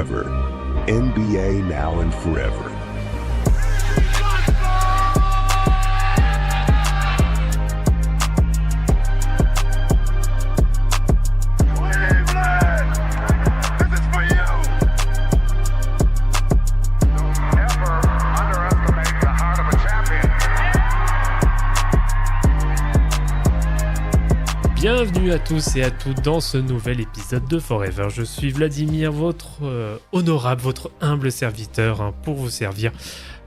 forever. NBA now and forever. Bienvenue à tous et à toutes dans ce nouvel épisode de Forever. Je suis Vladimir, votre honorable, votre humble serviteur pour vous servir.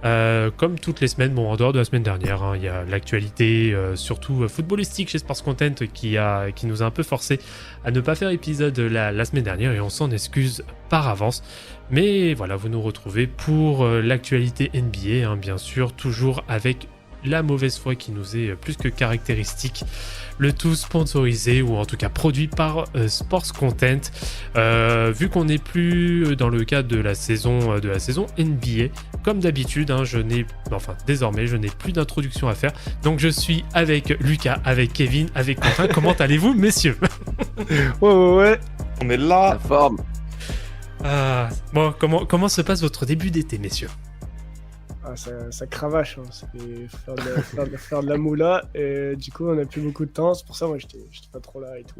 Comme toutes les semaines, bon en dehors de la semaine dernière, il y a l'actualité surtout footballistique chez Sports Content qui nous a un peu forcé à ne pas faire épisode la semaine dernière et on s'en excuse par avance. Mais voilà, vous nous retrouvez pour l'actualité NBA, bien sûr, toujours avec la mauvaise foi qui nous est plus que caractéristique. Le tout sponsorisé ou en tout cas produit par Sports Content. Vu qu'on n'est plus dans le cadre de la saison NBA, comme d'habitude, désormais je n'ai plus d'introduction à faire. Donc je suis avec Lucas, avec Kevin, avec Quentin. Comment allez-vous, messieurs? Ouais, on est là. La forme. Bon, comment se passe votre début d'été, messieurs? Ça cravache, hein. C'est faire de la moula, et du coup on a plus beaucoup de temps, c'est pour ça moi j'étais pas trop là et tout.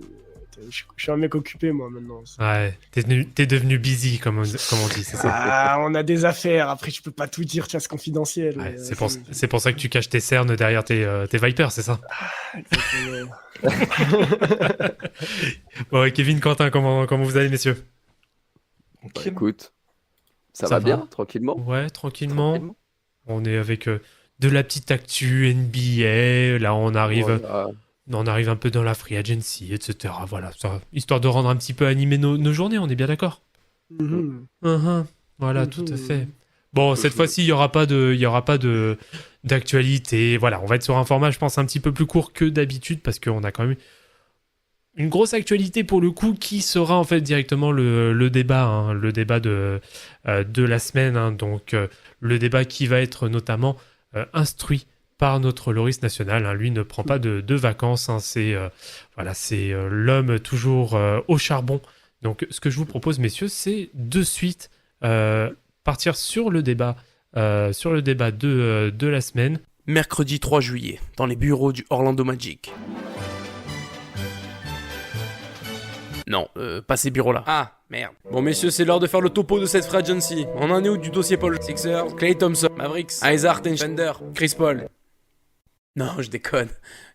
Je suis un mec occupé moi maintenant. Ouais, t'es devenu busy comme on dit, c'est ça. On a des affaires, après je peux pas tout dire, c'est confidentiel. Ouais, c'est pour ça que tu caches tes cernes derrière tes Vipers, c'est ça? Bon, et Kevin, Quentin, comment vous allez, messieurs? Bah, écoute, ça va bien, tranquillement. Ouais, tranquillement. On est avec de la petite actu NBA, là on arrive un peu dans la free agency, etc. Voilà, ça, histoire de rendre un petit peu animé nos journées, on est bien d'accord? Voilà, tout à fait. Bon, cette fois-ci, il y aura pas d'actualité. Voilà, on va être sur un format, je pense, un petit peu plus court que d'habitude, parce qu'on a quand même une grosse actualité pour le coup, qui sera en fait directement le débat, le débat de la semaine. Donc, le débat qui va être notamment instruit par notre Loris national. Lui ne prend pas de vacances. C'est l'homme toujours au charbon. Donc, ce que je vous propose, messieurs, c'est de suite partir sur le débat de la semaine. Mercredi 3 juillet, dans les bureaux du Orlando Magic. Non, pas ces bureaux-là. Ah, merde. Bon, messieurs, c'est l'heure de faire le topo de cette free agency. On en est où du dossier Paul? Sixers, Klay Thompson, Mavericks, Isaiah Hartenstein, Chris Paul. Non, je déconne.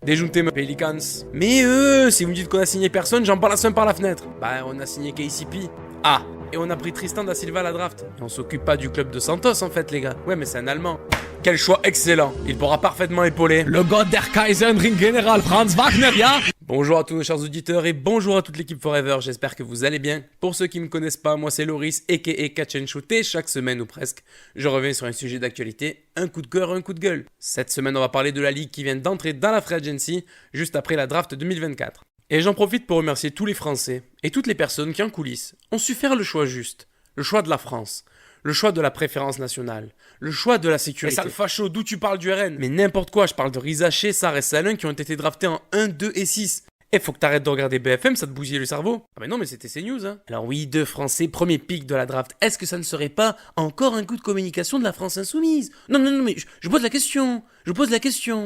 Dejounte Pelicans. Mais si vous me dites qu'on a signé personne, j'en parle par la fenêtre. Bah, on a signé KCP. Ah, et on a pris Tristan da Silva à la draft. Et on s'occupe pas du club de Santos, en fait, les gars. Ouais, mais c'est un Allemand. Quel choix excellent. Il pourra parfaitement épauler le God der Kaiserring General Franz Wagner, ja? Bonjour à tous nos chers auditeurs et bonjour à toute l'équipe Forever, j'espère que vous allez bien. Pour ceux qui me connaissent pas, moi c'est Loris, a.k.a. Catch and Shoot, et chaque semaine ou presque, je reviens sur un sujet d'actualité, un coup de cœur, un coup de gueule. Cette semaine, on va parler de la ligue qui vient d'entrer dans la free agency, juste après la draft 2024. Et j'en profite pour remercier tous les Français et toutes les personnes qui en coulisses ont su faire le choix juste, le choix de la France. Le choix de la préférence nationale. Le choix de la sécurité. Et sale facho, d'où tu parles du RN? Mais n'importe quoi, je parle de Rizaché, Sarr et Salin qui ont été draftés en 1, 2 et 6. Eh, faut que t'arrêtes de regarder BFM, ça te bousille le cerveau. Ah mais non, mais c'était CNews, hein. Alors oui, 2 Français, premier pick de la draft. Est-ce que ça ne serait pas encore un coup de communication de la France insoumise? Non, mais je pose la question.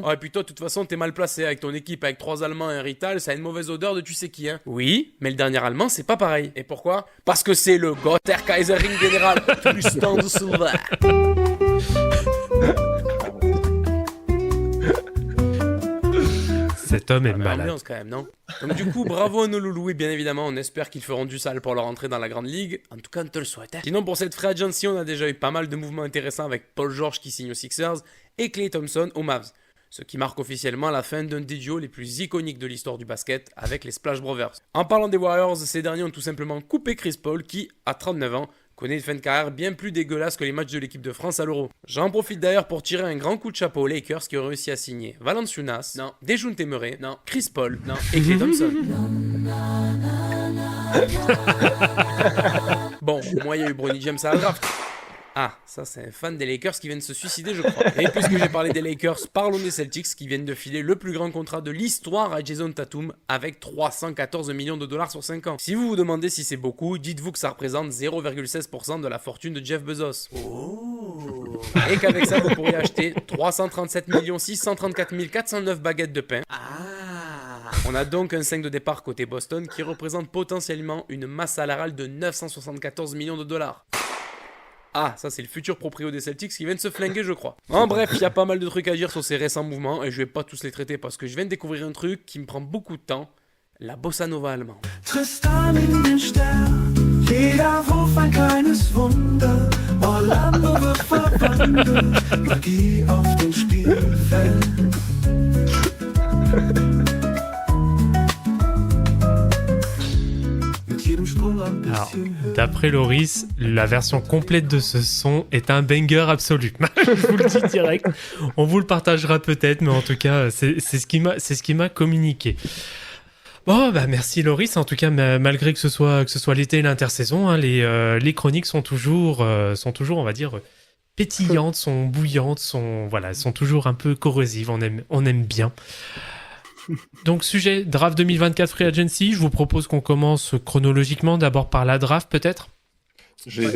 Ah et puis toi, de toute façon, t'es mal placé avec ton équipe, avec 3 Allemands et un Rital, ça a une mauvaise odeur de tu sais qui, hein. Oui, mais le dernier Allemand, c'est pas pareil. Et pourquoi? Parce que c'est le Gotthard Kaiserring General Tristan da Silva. Cet homme est malade. Ambiance quand même, non? Donc du coup, bravo à nos loulous et bien évidemment, on espère qu'ils feront du sale pour leur entrée dans la grande ligue. En tout cas, on te le souhaite. Sinon, pour cette free agency, on a déjà eu pas mal de mouvements intéressants avec Paul George qui signe aux Sixers et Klay Thompson aux Mavs. Ce qui marque officiellement la fin d'un des duos les plus iconiques de l'histoire du basket avec les Splash Brothers. En parlant des Warriors, ces derniers ont tout simplement coupé Chris Paul qui, à 39 ans, connaît une fin de carrière bien plus dégueulasse que les matchs de l'équipe de France à l'Euro. J'en profite d'ailleurs pour tirer un grand coup de chapeau aux Lakers qui ont réussi à signer Valanciunas, non, Dejounte Murray, non, Chris Paul, non, et Klay Thompson. Bon, moi il y a eu Bronny James à la draft. Ah, ça c'est un fan des Lakers qui vient de se suicider, je crois. Et puisque j'ai parlé des Lakers, parlons des Celtics qui viennent de filer le plus grand contrat de l'histoire à Jason Tatum avec 314 millions de dollars sur 5 ans. Si vous vous demandez si c'est beaucoup, dites-vous que ça représente 0,16% de la fortune de Jeff Bezos. Oh. Et qu'avec ça, vous pourriez acheter 337 634 409 baguettes de pain. On a donc un 5 de départ côté Boston qui représente potentiellement une masse salariale de 974 millions de dollars. Ah, ça c'est le futur proprio des Celtics qui vient de se flinguer, je crois. En bref, il y a pas mal de trucs à dire sur ces récents mouvements et je vais pas tous les traiter parce que je viens de découvrir un truc qui me prend beaucoup de temps, la bossa nova allemande. Tristan in den Stern, jeder Wurf ein kleines Wunder, Orlando wird verwandelt, Magie auf dem Spielfeld. Alors, d'après Loris, la version complète de ce son est un banger absolu. Je vous le dis direct. On vous le partagera peut-être, mais en tout cas, c'est ce qui m'a communiqué. Bon, bah merci Loris. En tout cas, malgré que ce soit l'été et l'intersaison, hein, les chroniques sont toujours, on va dire, pétillantes, sont bouillantes, sont toujours un peu corrosives. On aime bien. Donc, sujet draft 2024 Free Agency. Je vous propose qu'on commence chronologiquement, d'abord par la draft, peut-être. J'ai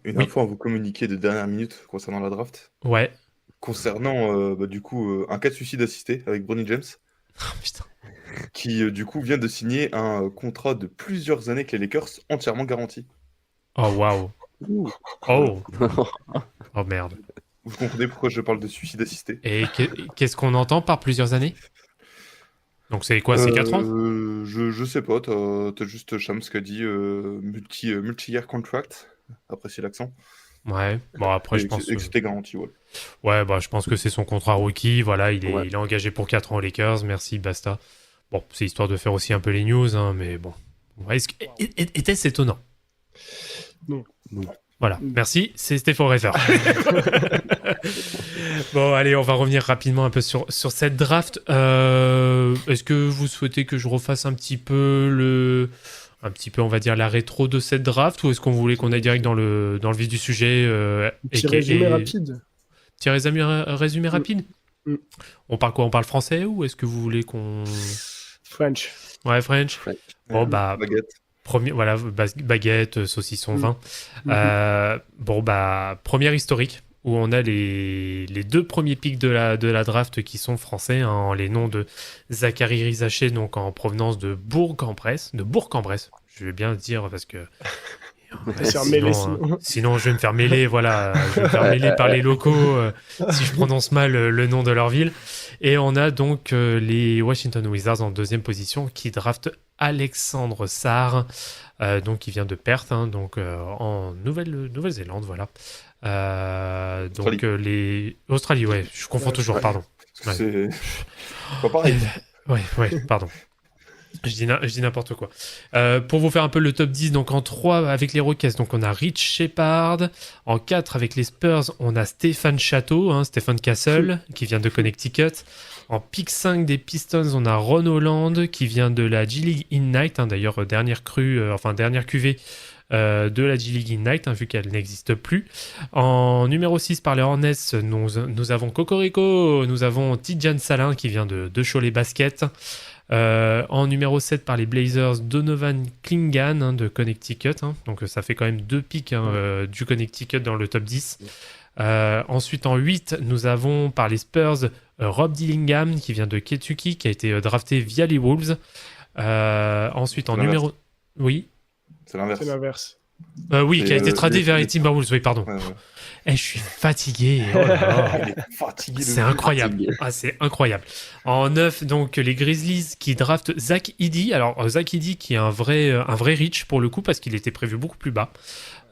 une info à vous communiquer de dernière minute concernant la draft. Ouais. Concernant, un cas de suicide assisté avec Bronny James. Oh, putain. Qui, vient de signer un contrat de plusieurs années avec les Lakers, entièrement garanti. Oh, waouh. Oh. Oh, merde. Vous comprenez pourquoi je parle de suicide assisté. Et qu'est-ce qu'on entend par plusieurs années ? Donc c'est quoi, c'est 4 ans ? Je sais pas, t'as juste Shams qui a dit multi-year contract, appréciez l'accent. Ouais, bon après je pense... Et que c'était garanti, ouais. Ouais, bah je pense que c'est son contrat rookie, voilà, il est engagé pour 4 ans aux Lakers, merci, basta. Bon, c'est histoire de faire aussi un peu les news, hein, mais bon. Ouais, était-ce étonnant ? Non. Voilà, merci, c'était Forever. Bon, allez, on va revenir rapidement un peu sur cette draft. Est-ce que vous souhaitez que je refasse un petit peu, on va dire, la rétro de cette draft, ou est-ce qu'on voulait qu'on aille direct dans le vif du sujet Petit résumé rapide. Petit résumé rapide. On parle quoi ? On parle français, ou est-ce que vous voulez qu'on... French. Ouais, French. Bon, bah... Baguette. Baguette, saucisson, vin. Première historique, où on a les 2 premiers pics de la draft qui sont français, hein, les noms de Zachary Rizaché, donc en provenance de Bourg-en-Bresse. Je vais bien le dire parce que... sinon, je vais me faire mêler, voilà. Je vais me faire mêler par les locaux si je prononce mal le nom de leur ville. Et on a donc les Washington Wizards en 2e position qui draftent Alexandre Sarr, donc qui vient de Perth, hein, donc en Nouvelle-Zélande, voilà. Australie, ouais, je confonds toujours, pardon. Ouais. C'est pas pareil. Ouais, pardon. Je dis n'importe quoi. Pour vous faire un peu le top 10, donc en 3 avec les Rockets, donc on a Rich Shepard. En 4 avec les Spurs, on a Stéphane Stéphane Castle, qui vient de Connecticut. En pick 5 des Pistons, on a Ron Holland, qui vient de la G-League Ignite, hein, d'ailleurs dernière cuvée de la G-League Ignite, hein, vu qu'elle n'existe plus. En numéro 6 par les Hornets, nous avons Cocorico, nous avons Tidjane Salin, qui vient de Cholet Basket. En numéro 7 par les Blazers, Donovan Clingan, hein, de Connecticut, hein. Donc ça fait quand même 2 picks, hein, du Connecticut dans le top 10. Ensuite en 8 nous avons par les Spurs Rob Dillingham qui vient de Kentucky, qui a été drafté via les Wolves. Ensuite en numéro... Oui. C'est l'inverse. Oui, qui a été tradé vers les Timberwolves, oui, pardon. Ouais. Je suis fatigué. Oh là là. C'est incroyable. Ah, c'est incroyable. En 9, donc, les Grizzlies qui draftent Zach Edey. Alors, Zach Edey qui est un vrai reach pour le coup, parce qu'il était prévu beaucoup plus bas.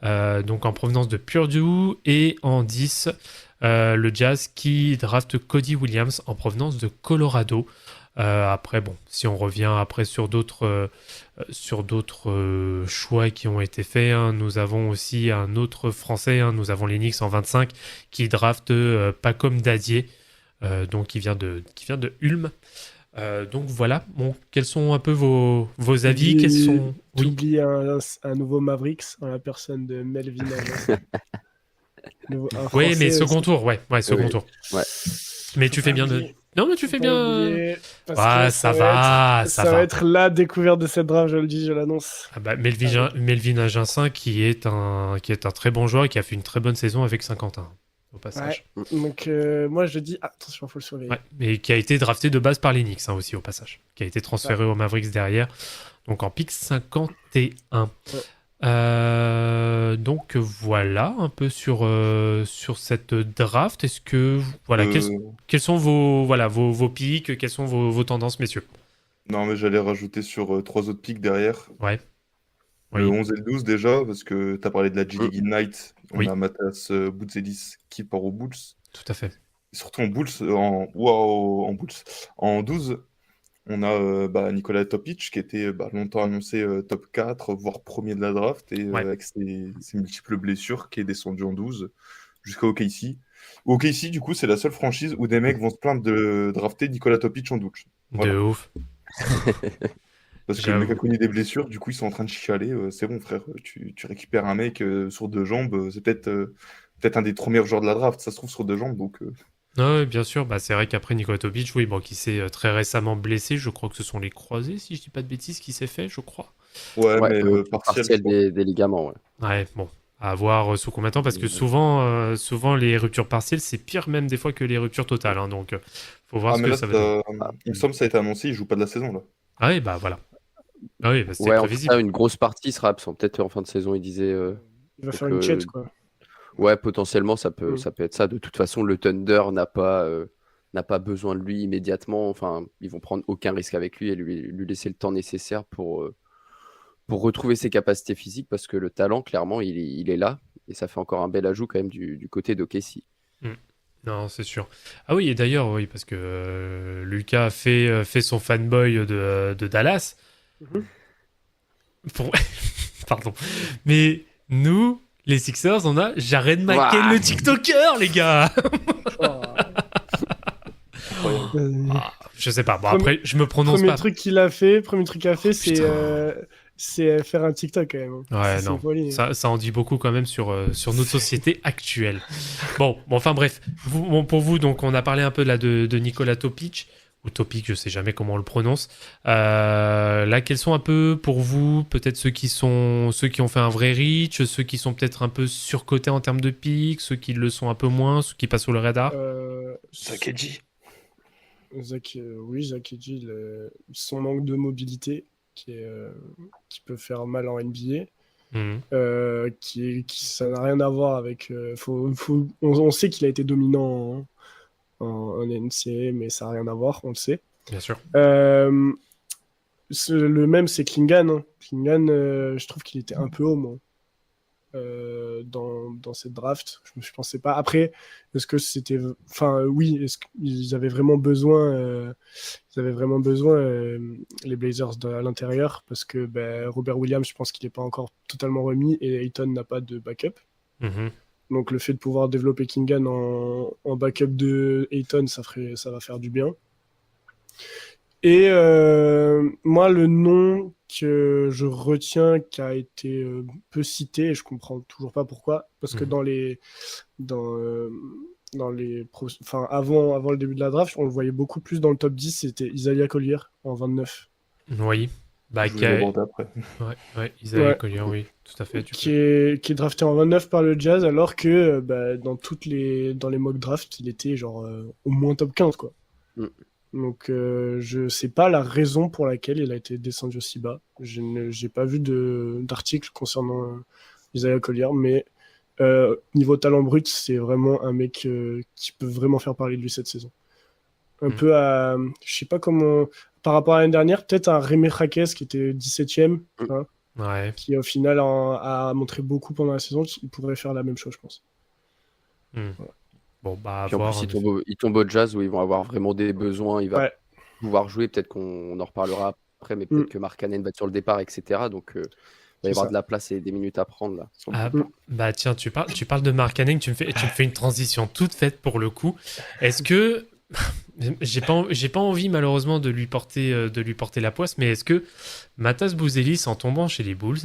Donc, en provenance de Purdue. Et en 10, le Jazz qui draft Cody Williams en provenance de Colorado. Après, bon, si on revient après sur d'autres choix qui ont été faits, hein, nous avons aussi un autre Français, hein, nous avons les Knicks en 25 qui draft Pacom Dadier, donc qui vient de Ulm. Donc voilà, bon, quels sont un peu vos avis? J'oublie un nouveau Mavericks en la personne de Melvin. Oui, mais second tour, ouais, second Oui. tour. Ouais. Mais tu fais bien de. Non, mais tu fais bien. Ah, ça va. Ça va être la découverte de cette draft, je le dis, je l'annonce. Ah bah, Melvin Aginsin, qui est un très bon joueur et qui a fait une très bonne saison avec Saint-Quentin, au passage. Donc, moi, je dis, attention, faut le surveiller. Ouais, mais qui a été drafté de base par les Knicks aussi, au passage. Qui a été transféré aux Mavericks derrière. Donc en pick 51. Donc voilà un peu sur cette draft. Est-ce que voilà quels sont vos picks, quelles sont vos tendances, messieurs? Non, mais j'allais rajouter sur 3 autres picks derrière. Ouais. Le Oui. 11 et le 12 déjà, parce que tu as parlé de la G-League Ignite. On Oui. a Matas Boutzelis qui part aux Bulls. Tout à fait. Et surtout en Bulls, en Bulls. En 12, on a Nikola Topic qui était longtemps annoncé top 4, voire premier de la draft, et avec ses multiples blessures, qui est descendu en 12 jusqu'à OKC. OKC, du coup, c'est la seule franchise où des mecs vont se plaindre de drafter Nikola Topic en 12. Voilà. De ouf. Parce que le mec a connu des blessures, du coup ils sont en train de chialer. C'est bon frère, tu récupères un mec sur 2 jambes, c'est peut-être un des 3 meilleurs joueurs de la draft, ça se trouve sur 2 jambes. Donc, Oui, bien sûr. Bah, c'est vrai qu'après Nikola Topic, qui s'est très récemment blessé, je crois que ce sont les croisés, si je dis pas de bêtises, qui s'est fait, je crois. Ouais, mais partiel des ligaments, ouais. Ouais, bon. À voir sous combien de temps, parce que souvent les ruptures partielles, c'est pire même des fois que les ruptures totales. Hein, donc, faut voir ce que ça va donner. Il me semble que ça a été annoncé, il joue pas de la saison là. Ah oui, bah voilà. Ah oui, bah, c'était Ouais, en prévisible. tout cas, une grosse partie sera absent. Peut-être en fin de saison, il disait. Il va faire une chat, quoi. Ouais, potentiellement, ça peut être ça. De toute façon, le Thunder n'a pas besoin de lui immédiatement. Enfin, ils vont prendre aucun risque avec lui et lui laisser le temps nécessaire pour retrouver ses capacités physiques, parce que le talent, clairement, il est là. Et ça fait encore un bel ajout quand même du côté d'OKC. Non, c'est sûr. Ah oui, et d'ailleurs, oui, parce que Lucas a fait son fanboy de Dallas. Pardon. Mais nous, les Sixers, on a Jared McCain, le TikToker, les gars. Je sais pas. Bon, après, je me prononce pas. Premier truc qu'il a fait, c'est faire un TikTok quand même. Ouais, non. Ça en dit beaucoup quand même sur notre société actuelle. Bon, enfin bref. Pour vous, donc, on a parlé un peu là de Nikola Topic. Ou Topic, je sais jamais comment on le prononce. Là, quels sont un peu pour vous, peut-être ceux qui ont fait un vrai reach, ceux qui sont peut-être un peu surcotés en termes de pics, ceux qui le sont un peu moins, ceux qui passent sous le radar? Zach Edey. Zach Edey, son manque de mobilité qui peut faire mal en NBA. Ça n'a rien à voir avec. On sait qu'il a été dominant en NCAA, mais ça n'a rien à voir, on le sait. Bien sûr. Le même, c'est Klingan. Hein. Klingan, je trouve qu'il était un peu haut, moi, dans cette draft. Je pensais pas. Après, est-ce que c'était... Enfin, oui, est-ce qu'ils avaient vraiment besoin... les Blazers à l'intérieur, parce que Robert Williams, je pense qu'il n'est pas encore totalement remis, et Ayton n'a pas de backup. Donc le fait de pouvoir développer Klingan en backup de Ayton, ça va faire du bien. Et moi, le nom que je retiens, qui a été peu cité, et je comprends toujours pas pourquoi, parce que avant le début de la draft, on le voyait beaucoup plus dans le top 10, c'était Isaiah Collier en 29. Oui. Isaiah Collier, oui, tout à fait. Qui est drafté en 29 par le Jazz, alors que dans les mock drafts, il était genre au moins top 15, quoi. Donc je sais pas la raison pour laquelle il a été descendu aussi bas. J'ai pas vu d'article concernant Isaiah Collier, mais niveau talent brut, c'est vraiment un mec qui peut vraiment faire parler de lui cette saison. Un peu à... Je sais pas comment... Par rapport à l'année dernière, peut-être un Rémi Raquez qui était 17ème, qui au final a montré beaucoup pendant la saison, qui pourrait faire la même chose, je pense. Voilà. Bon, en plus, il tombe au Jazz où ils vont avoir vraiment des besoins. Il va pouvoir jouer, peut-être qu'on en reparlera après, mais peut-être que Markkanen va être sur le départ, etc. Donc, il va y avoir de la place et des minutes à prendre là. Tiens, tu parles de Markkanen, tu me fais une transition toute faite pour le coup. Est-ce que j'ai pas envie malheureusement de lui porter la poisse, mais est-ce que Matas Buzelis en tombant chez les Bulls,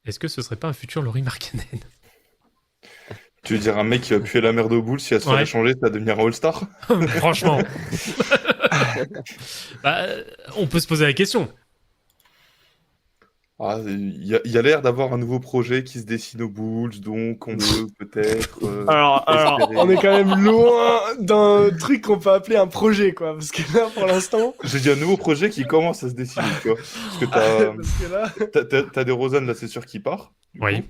est-ce que ce serait pas un futur Lauri Markkanen? Tu veux dire un mec qui va puer la merde au boule, si elle se fait changer, ça va devenir un All-Star? Franchement. Bah, on peut se poser la question. Ah, il y a l'air d'avoir un nouveau projet qui se dessine aux Bulls, donc on peut peut-être. Alors, on est quand même loin d'un truc qu'on peut appeler un projet, quoi. Parce que là, pour l'instant. J'ai dit un nouveau projet qui commence à se dessiner, tu vois. Parce que t'as des DeRozan, là, c'est sûr qu'il part. Oui.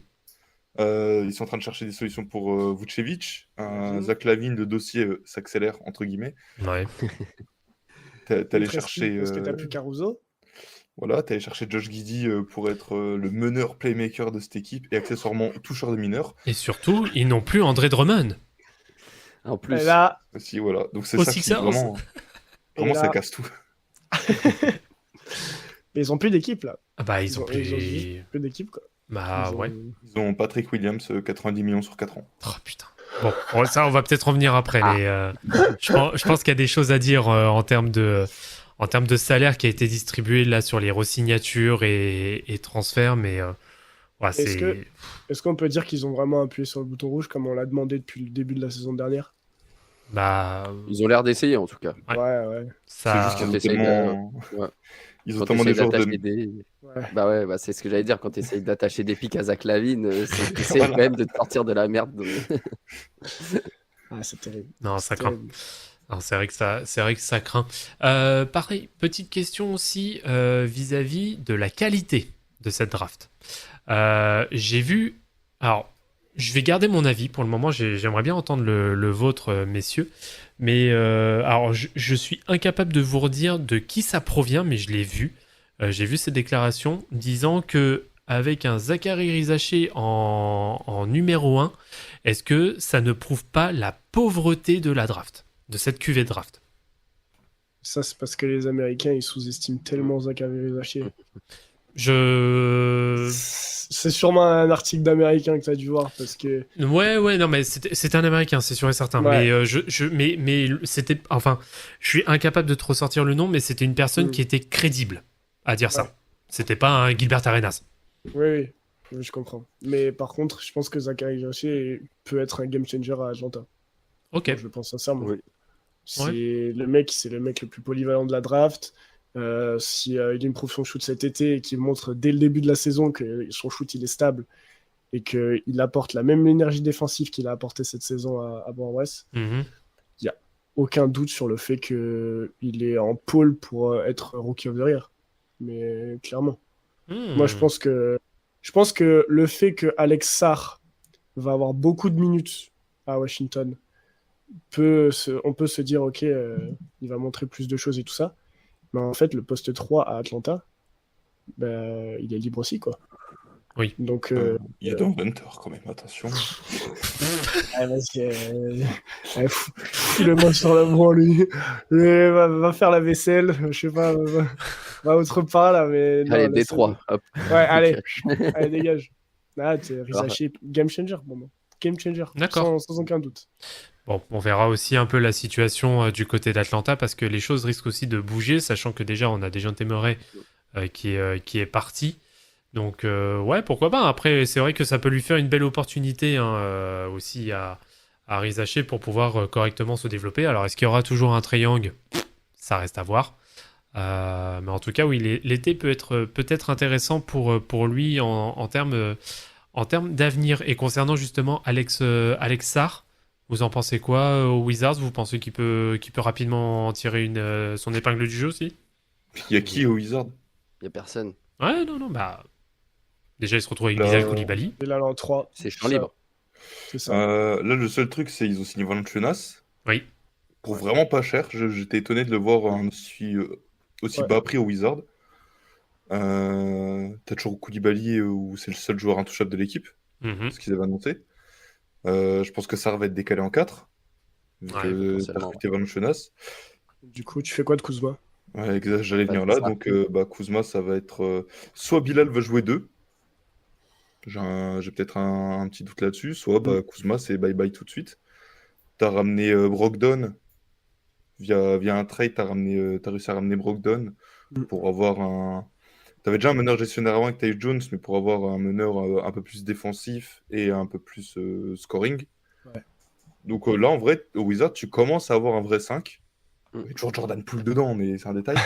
Ils sont en train de chercher des solutions pour Vucevic. Zach LaVine, le dossier s'accélère, entre guillemets. Ouais. T'es allé chercher. Parce que t'as plus Caruso. Voilà, t'es allé chercher Josh Giddey pour être le meneur playmaker de cette équipe et accessoirement toucheur de mineurs. Et surtout, ils n'ont plus André Drummond. En plus. Et là... Aussi, voilà. Donc c'est ça qui vraiment là... ça casse tout. Mais ils ont plus d'équipe là. Ah bah ils ont plus d'équipe quoi. Bah ouais. Ils ont Patrick Williams, 90 millions sur 4 ans. Oh putain. Bon, ça on va peut-être revenir après, mais je pense qu'il y a des choses à dire en termes de salaire qui a été distribué là sur les re-signatures et transferts, mais est-ce qu'on peut dire qu'ils ont vraiment appuyé sur le bouton rouge comme on l'a demandé depuis le début de la saison dernière? Bah, ils ont l'air d'essayer en tout cas. Ouais. Ça... C'est juste qu'ils ont tellement... Ils ont tellement des joueurs de... Bah ouais, c'est ce que j'allais dire, quand tu essayes d'attacher des pics à Zach LaVine, c'est quand même de te sortir de la merde. C'est terrible. Non, ça craint. Non, c'est vrai que ça craint. Pareil, petite question aussi vis-à-vis de la qualité de cette draft. J'ai vu... Alors, je vais garder mon avis pour le moment. J'aimerais bien entendre le vôtre, messieurs. Mais alors, je suis incapable de vous redire de qui ça provient, mais je l'ai vu. J'ai vu ces déclarations disant que avec un Zaccharie Rizaché en numéro 1, est-ce que ça ne prouve pas la pauvreté de la draft, de cette cuvée de draft? Ça, c'est parce que les Américains, ils sous-estiment tellement Zaccharie Rizaché. C'est sûrement un article d'Américain que tu as dû voir parce que. Ouais, non, mais c'était un Américain, c'est sûr et certain. Ouais. Mais c'était, enfin, je suis incapable de te ressortir le nom, mais c'était une personne qui était crédible à dire ça. C'était pas un Gilbert Arenas. Oui, je comprends. Mais par contre, je pense que Zaccharie Rizaché peut être un game changer à Atlanta. Ok. Donc, je pense sincèrement. Oui. C'est le mec le plus polyvalent de la draft. Si il improve son shoot cet été et qu'il montre dès le début de la saison que son shoot il est stable et qu'il apporte la même énergie défensive qu'il a apporté cette saison à Bourg-en-Bresse, il n'y a aucun doute sur le fait qu'il est en pôle pour être Rookie of the Year. Mais clairement. Moi, je pense que le fait que Alex Sarr va avoir beaucoup de minutes à Washington, on peut se dire, ok, il va montrer plus de choses et tout ça. Mais en fait, le poste 3 à Atlanta, il est libre aussi, quoi. Oui. Donc, il y a dans Hunter, quand même, attention. Vas-y, fous-le-moi sur la main, lui. Va faire la vaisselle, je sais pas, va autre part, là, mais... Non, allez, Détroit, hop. Ouais, allez, dégage. Là, t'es Rizaché, game changer, pour moi. Game changer, d'accord. Sans aucun doute. Bon, on verra aussi un peu la situation du côté d'Atlanta parce que les choses risquent aussi de bouger, sachant que déjà on a Dejounte Murray qui est parti. Donc ouais, pourquoi pas. Après, c'est vrai que ça peut lui faire une belle opportunité aussi à Rizaché pour pouvoir correctement se développer. Alors, est-ce qu'il y aura toujours un Trae Young ? Ça reste à voir. Mais en tout cas, oui, l'été peut être intéressant pour lui en termes d'avenir. Et concernant justement Alex Sarr, vous en pensez quoi aux Wizards ? Vous pensez qu'il peut rapidement en tirer son épingle du jeu aussi ? Il y a qui aux Wizards ? Il y a personne. Ouais, non, bah... Déjà, il se retrouve avec Bilal Koulibaly. Et là, en 3. C'est champ libre. C'est ça. Là, le seul truc, c'est qu'ils ont signé Valanciunas. Oui. Pour vraiment pas cher. J'étais étonné de le voir aussi bas prix aux Wizards. T'as toujours Koulibaly où c'est le seul joueur intouchable de l'équipe. Ce qu'ils avaient annoncé. Je pense que ça va être décalé en 4. T'as recruté Valanciunas. Du coup, tu fais quoi de Kuzma ? Ouais, j'allais venir là. Donc, Kuzma, ça va être... soit Bilal va jouer 2. J'ai peut-être un petit doute là-dessus. Soit Kuzma, c'est bye-bye tout de suite. T'as ramené Brogdon. Via un trade, t'as réussi à ramener Brogdon pour avoir un... T'avais déjà un meneur gestionnaire avant avec Tyus Jones, mais pour avoir un meneur un peu plus défensif et un peu plus scoring. Ouais. Donc là, en vrai, au Wizard, tu commences à avoir un vrai 5. Il y a toujours Jordan Poole dedans, mais c'est un détail.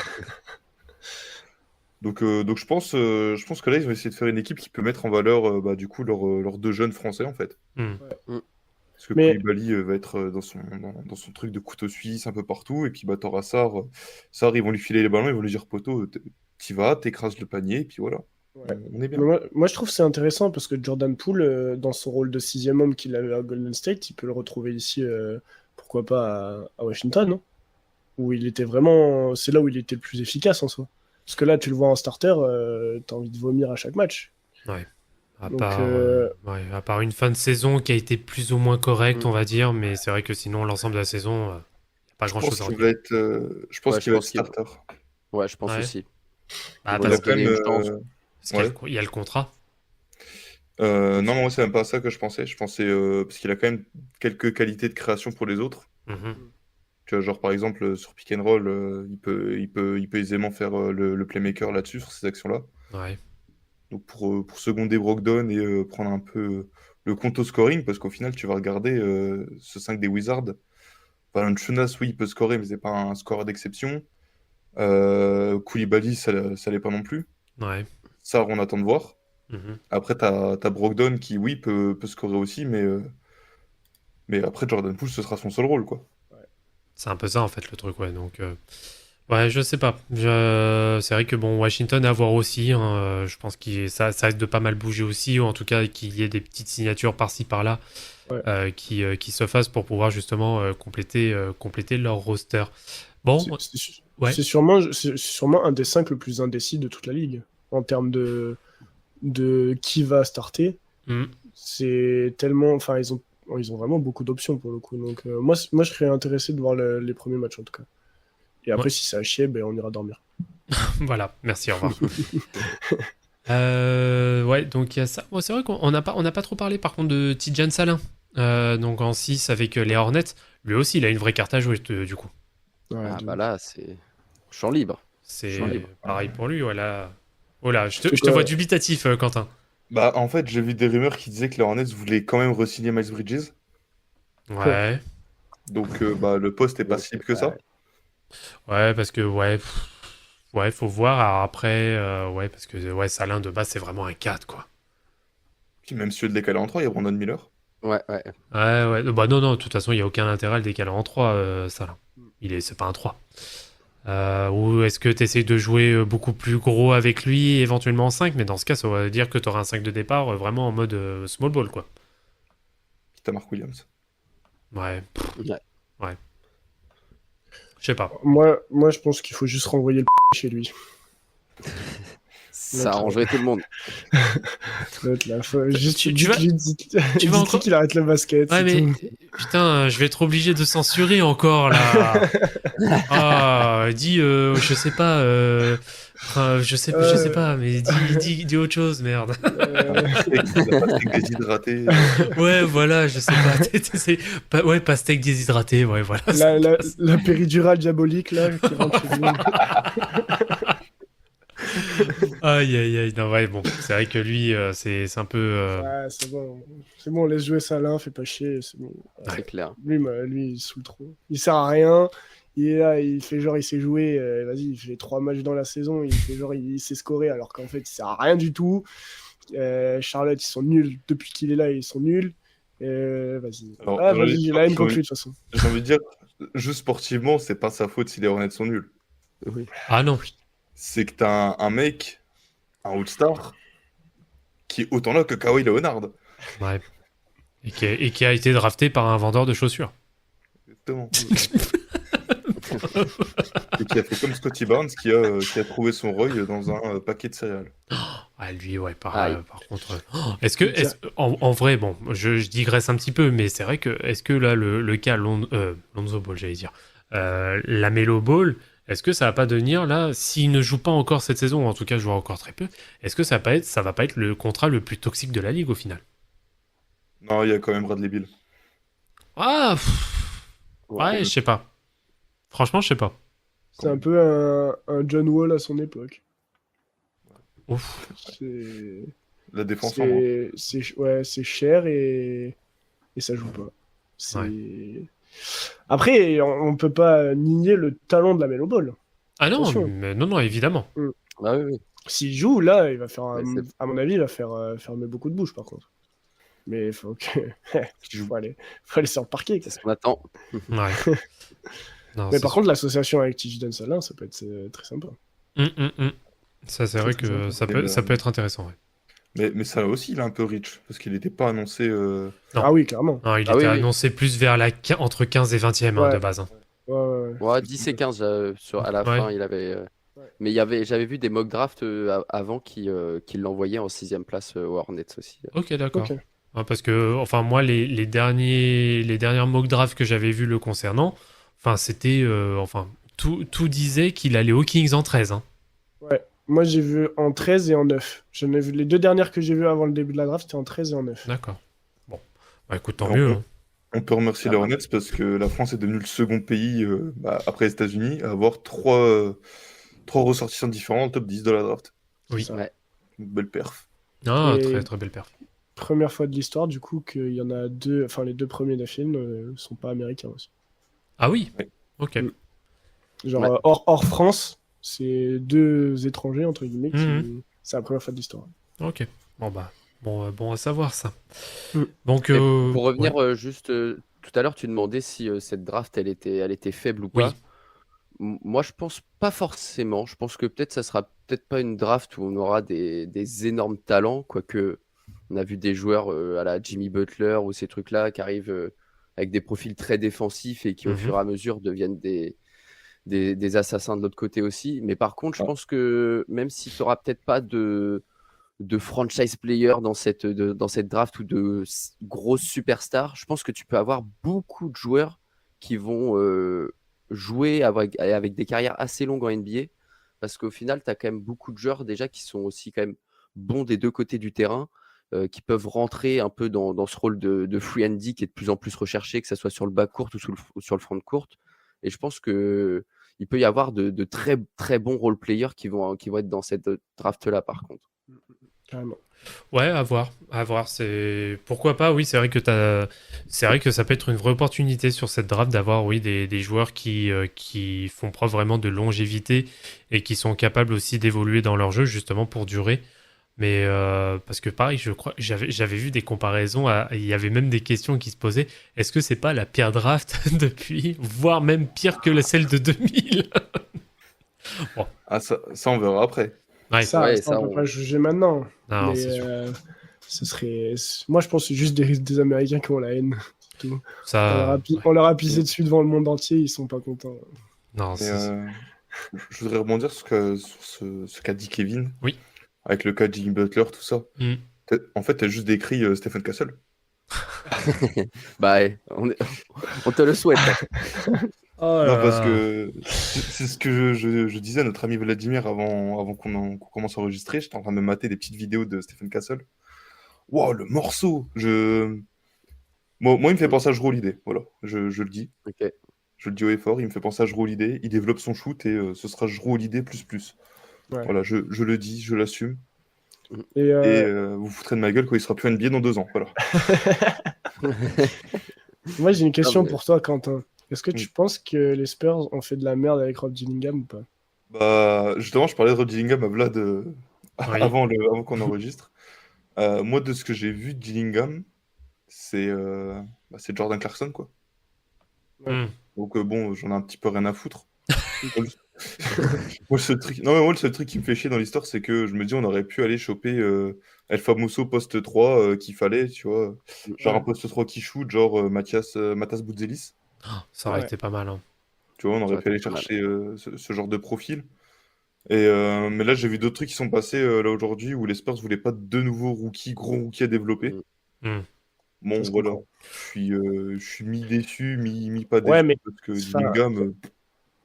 Donc je pense que là, ils vont essayer de faire une équipe qui peut mettre en valeur du coup leurs deux jeunes Français, en fait. Parce que Koulibaly va être dans son truc de couteau suisse un peu partout. Et puis t'auras Sarr, ils vont lui filer les ballons, ils vont lui dire poteau, t'y vas, t'écrases le panier, et puis voilà. Ouais. On est bien. Moi, je trouve que c'est intéressant parce que Jordan Poole, dans son rôle de 6e homme qu'il avait à Golden State, il peut le retrouver ici, pourquoi pas à Washington, non où il était vraiment. C'est là où il était le plus efficace en soi. Parce que là, tu le vois en starter, t'as envie de vomir à chaque match. Ouais. À Donc, part une fin de saison qui a été plus ou moins correcte, on va dire, mais c'est vrai que sinon, l'ensemble de la saison, il n'y a pas grand-chose à Je redire. pense qu'il va être starter. Ouais, je pense Ouais. aussi. Ah, Il parce a quand même, qu'il y a le contrat. non, moi, c'est même pas ça que je pensais. Je pensais parce qu'il a quand même quelques qualités de création pour les autres. Mhm. Tu vois, genre par exemple sur pick and roll, il peut aisément faire le playmaker là-dessus, sur ces actions-là. Ouais. Donc pour seconder Brogdon et prendre un peu le compte au scoring, parce qu'au final, tu vas regarder ce 5 des Wizards. Valanciunas, oui, il peut scorer, mais c'est pas un score d'exception. Koulibaly, ça l'est pas non plus. Ouais. Ça, on attend de voir. Mhm. Après, t'as Brogdon qui, oui, peut scorer aussi, mais après, Jordan Poole, ce sera son seul rôle, quoi. C'est un peu ça, en fait, le truc, ouais. Donc, ouais, je sais pas. C'est vrai que, bon, Washington à voir aussi. Hein, je pense que ça risque de pas mal bouger aussi, ou en tout cas qu'il y ait des petites signatures par-ci, par-là qui se fassent pour pouvoir justement compléter leur roster. Bon, c'est sûrement un des 5 le plus indécis de toute la ligue. En termes de qui va starter. C'est tellement... Enfin, ils ont vraiment beaucoup d'options pour le coup. Donc, moi, je serais intéressé de voir les premiers matchs en tout cas. Et après, si c'est à chier, on ira dormir. Voilà, merci, au revoir. Ouais, donc il y a ça. Bon, c'est vrai qu'on n'a pas trop parlé par contre de Tidjane Salin. Donc en 6 avec les Hornets. Lui aussi, il a une vraie carte à jouer du coup. Ouais, là, c'est champ libre. C'est pareil pour lui, voilà. Voilà, je te vois dubitatif, Quentin. En fait, j'ai vu des rumeurs qui disaient que les Hornets voulaient quand même re-signer Miles Bridges. Ouais. Donc, le poste est pas si libre que ça. Ouais, parce que, faut voir. Alors après, parce que, Salin de base, c'est vraiment un 4, quoi. Puis même si tu veux le décaler en 3, il y a Brandon Miller. Ouais. Bah non, de toute façon, il n'y a aucun intérêt à le décaler en 3, Salin. C'est pas un 3. Ou est-ce que tu essaies de jouer beaucoup plus gros avec lui, éventuellement en 5, mais dans ce cas, ça va dire que tu auras un 5 de départ vraiment en mode small ball, quoi. T'as Mark Williams. Ouais. Je sais pas. Moi, je pense qu'il faut juste renvoyer le chez lui. Ça arrangerait tout le monde. Tu vas encore qu'il arrête le basket. Ouais, mais putain, je vais être obligé de censurer encore là. Dis, je sais pas, je sais pas, mais dis autre chose, merde. Pastèque déshydraté. Ouais, voilà, je sais pas. Ouais, pastèque déshydraté, ouais, voilà. La péridurale diabolique là qui rentre chez lui. Aïe, non, ouais, bon, c'est vrai que lui, c'est un peu. Ouais, c'est bon, laisse jouer Salin, fais pas chier, c'est bon. C'est clair. Lui, il saoule trop. Il sert à rien, il est là, il fait genre, il sait jouer, vas-y, il fait 3 matchs dans la saison, il fait genre, il sait scorer, alors qu'en fait, il sert à rien du tout. Charlotte, ils sont nuls, depuis qu'il est là, ils sont nuls. Vas-y. Vas-y, j'ai la haine contre lui, de toute façon. J'ai envie de dire, juste sportivement, c'est pas sa faute si les Hornets sont nuls. Oui. Ah non. C'est que t'as un mec, un All-Star, qui est autant là que Kawhi Leonard. Ouais. Et qui a été drafté par un vendeur de chaussures. Exactement. Et qui a fait comme Scotty Barnes, qui a trouvé son Roy dans un paquet de céréales. Lui, ouais, par contre. En vrai, bon, je digresse un petit peu, mais c'est vrai que, est-ce que là, le cas Lonzo Ball, j'allais dire, la Melo Ball, est-ce que ça va pas devenir, là, s'il ne joue pas encore cette saison, ou en tout cas jouera encore très peu, est-ce que ça va pas être le contrat le plus toxique de la ligue au final? Non, il y a quand même Bradley Beal. Ah ouais, je sais pas. Franchement, je sais pas. C'est un peu un John Wall à son époque. Ouf. La défense en c'est cher et ça joue pas. Après, on peut pas nier le talent de la Melo Ball. Ah non, Attention. mais non, évidemment. Ah oui, oui. S'il joue, là, il va faire, Ouais, à mon avis, il va fermer beaucoup de bouches, par contre. Mais il faut faut aller sur le parquet. C'est ce qu'on attend. Ouais. Non, Mais par contre, l'association avec TJ Dunn-Salin, ça peut être très sympa. Ça, c'est vrai que ça peut être intéressant. Ouais. Mais ça aussi, il est un peu rich, parce qu'il n'était pas annoncé. Non. Ah oui, clairement. Non, il était annoncé plus vers entre 15 et 20e de base. Ouais. 10 et 15 à la fin, il avait. Mais j'avais vu des mock drafts avant qui l'envoyaient en 6e place aux Hornets aussi. Ok, d'accord. Okay. Parce que, enfin, moi, les dernières mock drafts que j'avais vus le concernant, enfin, c'était. Tout disait qu'il allait aux Kings en 13. Hein. Ouais. Moi, j'ai vu en 13 et en 9. J'en ai vu les 2 dernières que j'ai vues avant le début de la draft, c'était en 13 et en 9. D'accord. Bon. Bah, écoute, tant mieux. On peut remercier les Hornets parce que la France est devenue le second pays, après les États-Unis, à avoir 3 ressortissants différents en top 10 de la draft. Oui. Ouais. Une belle perf. Ah, très très belle perf. Première fois de l'histoire, du coup, qu'il y en a 2, enfin les 2 premiers d'affilée ne sont pas américains aussi. Ah oui. Ouais. Ok. Genre, hors France, c'est 2 étrangers, entre guillemets, c'est la première fois de l'histoire. Ok. Bon à savoir ça. Donc, pour revenir juste, tout à l'heure, tu demandais si cette draft, elle était faible ou pas. Moi, je pense pas forcément. Je pense que peut-être ça sera peut-être pas une draft où on aura des énormes talents, quoique on a vu des joueurs à la Jimmy Butler ou ces trucs-là qui arrivent avec des profils très défensifs et qui au fur et à mesure deviennent des assassins de l'autre côté aussi. Mais par contre, je pense que même si tu n'auras peut-être pas de franchise player dans cette draft ou de grosses superstars, je pense que tu peux avoir beaucoup de joueurs qui vont jouer avec des carrières assez longues en NBA, parce qu'au final, tu as quand même beaucoup de joueurs déjà qui sont aussi quand même bons des 2 côtés du terrain, qui peuvent rentrer un peu dans ce rôle de free and D qui est de plus en plus recherché, que ce soit sur le bas court ou sur le front court. Et je pense que il peut y avoir de très très bons role players qui vont être dans cette draft là par contre. Carrément. Ouais, à voir. C'est pourquoi pas. Oui, c'est vrai que ça peut être une vraie opportunité sur cette draft d'avoir des joueurs qui font preuve vraiment de longévité et qui sont capables aussi d'évoluer dans leur jeu justement pour durer. Mais parce que pareil, je crois j'avais vu des comparaisons. Il y avait même des questions qui se posaient. Est-ce que c'est pas la pire draft depuis, voire même pire que celle de 2000? Bon. Ah ça on verra après. Ouais. Ça on peut pas juger maintenant. Non, mais c'est sûr. Ce serait... Moi, je pense que c'est juste des Américains qui ont la haine. Tout. Ça... On leur a pissé dessus devant le monde entier, ils sont pas contents. Non, je voudrais rebondir sur ce qu'a dit Kevin. Oui. Avec le cas de Jimmy Butler, tout ça. En fait, t'as juste décrit Stephen Castle. Bah, on te le souhaite. Oh non, parce que c'est ce que je disais à notre ami Vladimir avant qu'on commence à enregistrer. J'étais en train de me mater des petites vidéos de Stephen Castle. Wow, le morceau! Moi, il me fait penser à Jrue Holiday. Voilà, je le dis. Okay. Je le dis haut et fort, il me fait penser à Jrue Holiday. Il développe son shoot et ce sera Jrue Holiday plus. Ouais. Voilà, je le dis, je l'assume. Et vous foutrez de ma gueule quand il sera plus NBA dans 2 ans. Voilà. Moi, j'ai une question pour toi, Quentin. Est-ce que tu penses que les Spurs ont fait de la merde avec Rob Dillingham ou pas? Bah, justement, je parlais de Rob Dillingham à Vlad avant qu'on enregistre. Moi, de ce que j'ai vu de Dillingham, c'est Jordan Clarkson, quoi. Donc, bon, j'en ai un petit peu rien à foutre. Moi, le seul truc qui me fait chier dans l'histoire, c'est que je me dis on aurait pu aller choper El Famoso poste 3 qu'il fallait, tu vois. Genre un poste 3 qui shoot, genre Matas Boutzelis. Ça aurait été pas mal. Hein. Tu vois, on aurait pu aller chercher ce genre de profil. Mais là, j'ai vu d'autres trucs qui sont passés là aujourd'hui où les Spurs voulaient pas de nouveaux gros rookies à développer. Bon, voilà. Je suis mi-déçu, mi-pas déçu. Ouais, mais parce que Dillingham...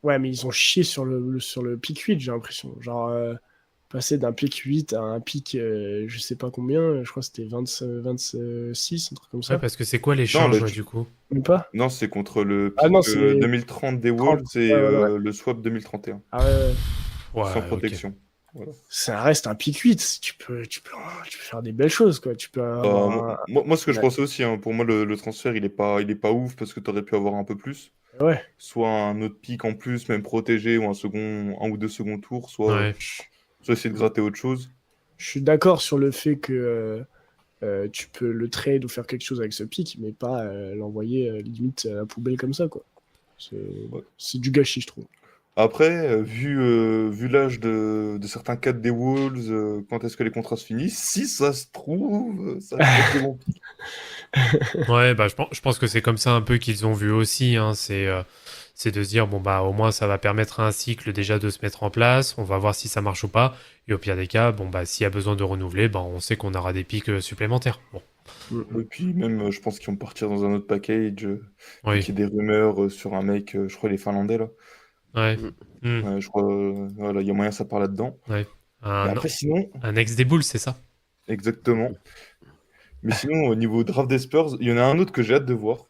Ouais, mais ils ont chié sur le pick 8, j'ai l'impression. Genre, passer d'un pick 8 à un pick, je sais pas combien, je crois que c'était 26, un truc comme ça. Ouais, parce que c'est quoi l'échange, du coup? Ou pas? Non, c'est contre le pick 2030 des Wolves et le swap 2031. Ah ouais. Sans protection. Voilà. Ça reste un pick 8. Tu peux faire des belles choses, quoi. Tu peux avoir moi, ce que je pensais aussi, hein, pour moi, le transfert, il est pas ouf parce que tu aurais pu avoir un peu plus. Ouais. Soit un autre pick en plus, même protégé, ou un ou deux seconds tours, soit essayer de gratter autre chose. Je suis d'accord sur le fait que tu peux le trade ou faire quelque chose avec ce pick, mais pas l'envoyer limite à la poubelle comme ça, quoi. C'est du gâchis, je trouve. Après, vu l'âge de certains cadres des Wolves, quand est-ce que les contrats se finissent, si ça se trouve, ça va être bon. Ouais, bah je pense que c'est comme ça un peu qu'ils ont vu aussi. Hein. C'est de se dire bon bah au moins ça va permettre à un cycle déjà de se mettre en place. On va voir si ça marche ou pas. Et au pire des cas, bon bah s'il y a besoin de renouveler, bah on sait qu'on aura des pics supplémentaires. Bon. Et puis même, je pense qu'ils vont partir dans un autre package. Oui. Il y a des rumeurs sur un mec, je crois les Finlandais là. Ouais. Ouais, je crois, voilà, il y a moyen que ça part là-dedans. Ouais. Et après, sinon, Un ex des Bulls, c'est ça? exactement. Mais sinon, au niveau draft des Spurs, il y en a un autre que j'ai hâte de voir.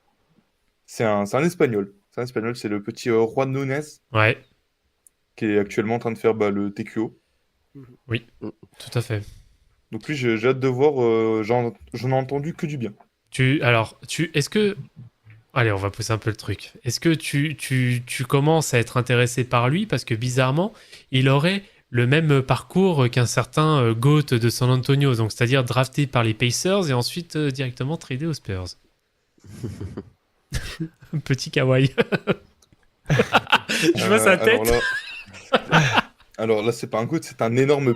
C'est un Espagnol. C'est un Espagnol, c'est le petit Juan Núñez, Ouais, qui est actuellement en train de faire le TQO. tout à fait. Donc lui, j'ai hâte de voir. J'en ai entendu que du bien. Est-ce que... Allez, on va pousser un peu le truc. Est-ce que tu commences à être intéressé par lui parce que bizarrement, il aurait le même parcours qu'un certain GOAT de San Antonio, donc c'est-à-dire drafté par les Pacers et ensuite directement tradé aux Spurs. Petit kawaii. Je vois sa tête. Alors là, c'est pas un GOAT, c'est un énorme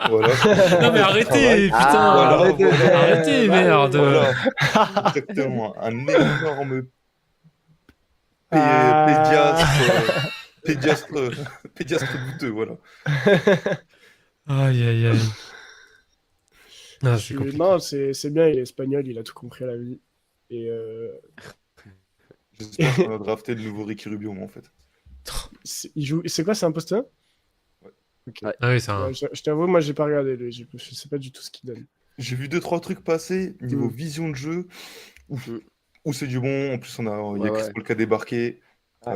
voilà. Non mais arrêtez, putain. Arrêtez, merde. Voilà. Exactement, un énorme pédiastre douteux, voilà. Aïe, aïe, aïe. Ah, c'est compliqué. Non, c'est bien, il est espagnol, il a tout compris à la vie. Et j'espère qu'on a drafté de nouveau Ricky Rubio, moi, en fait. c'est quoi, c'est un poste 1? Okay. Ah oui, c'est un... Je t'avoue, moi j'ai pas regardé, je sais pas du tout ce qu'il donne. J'ai vu 2-3 trucs passer niveau vision de jeu où c'est du bon. En plus, il y a Chris Paul qui a débarqué. C'est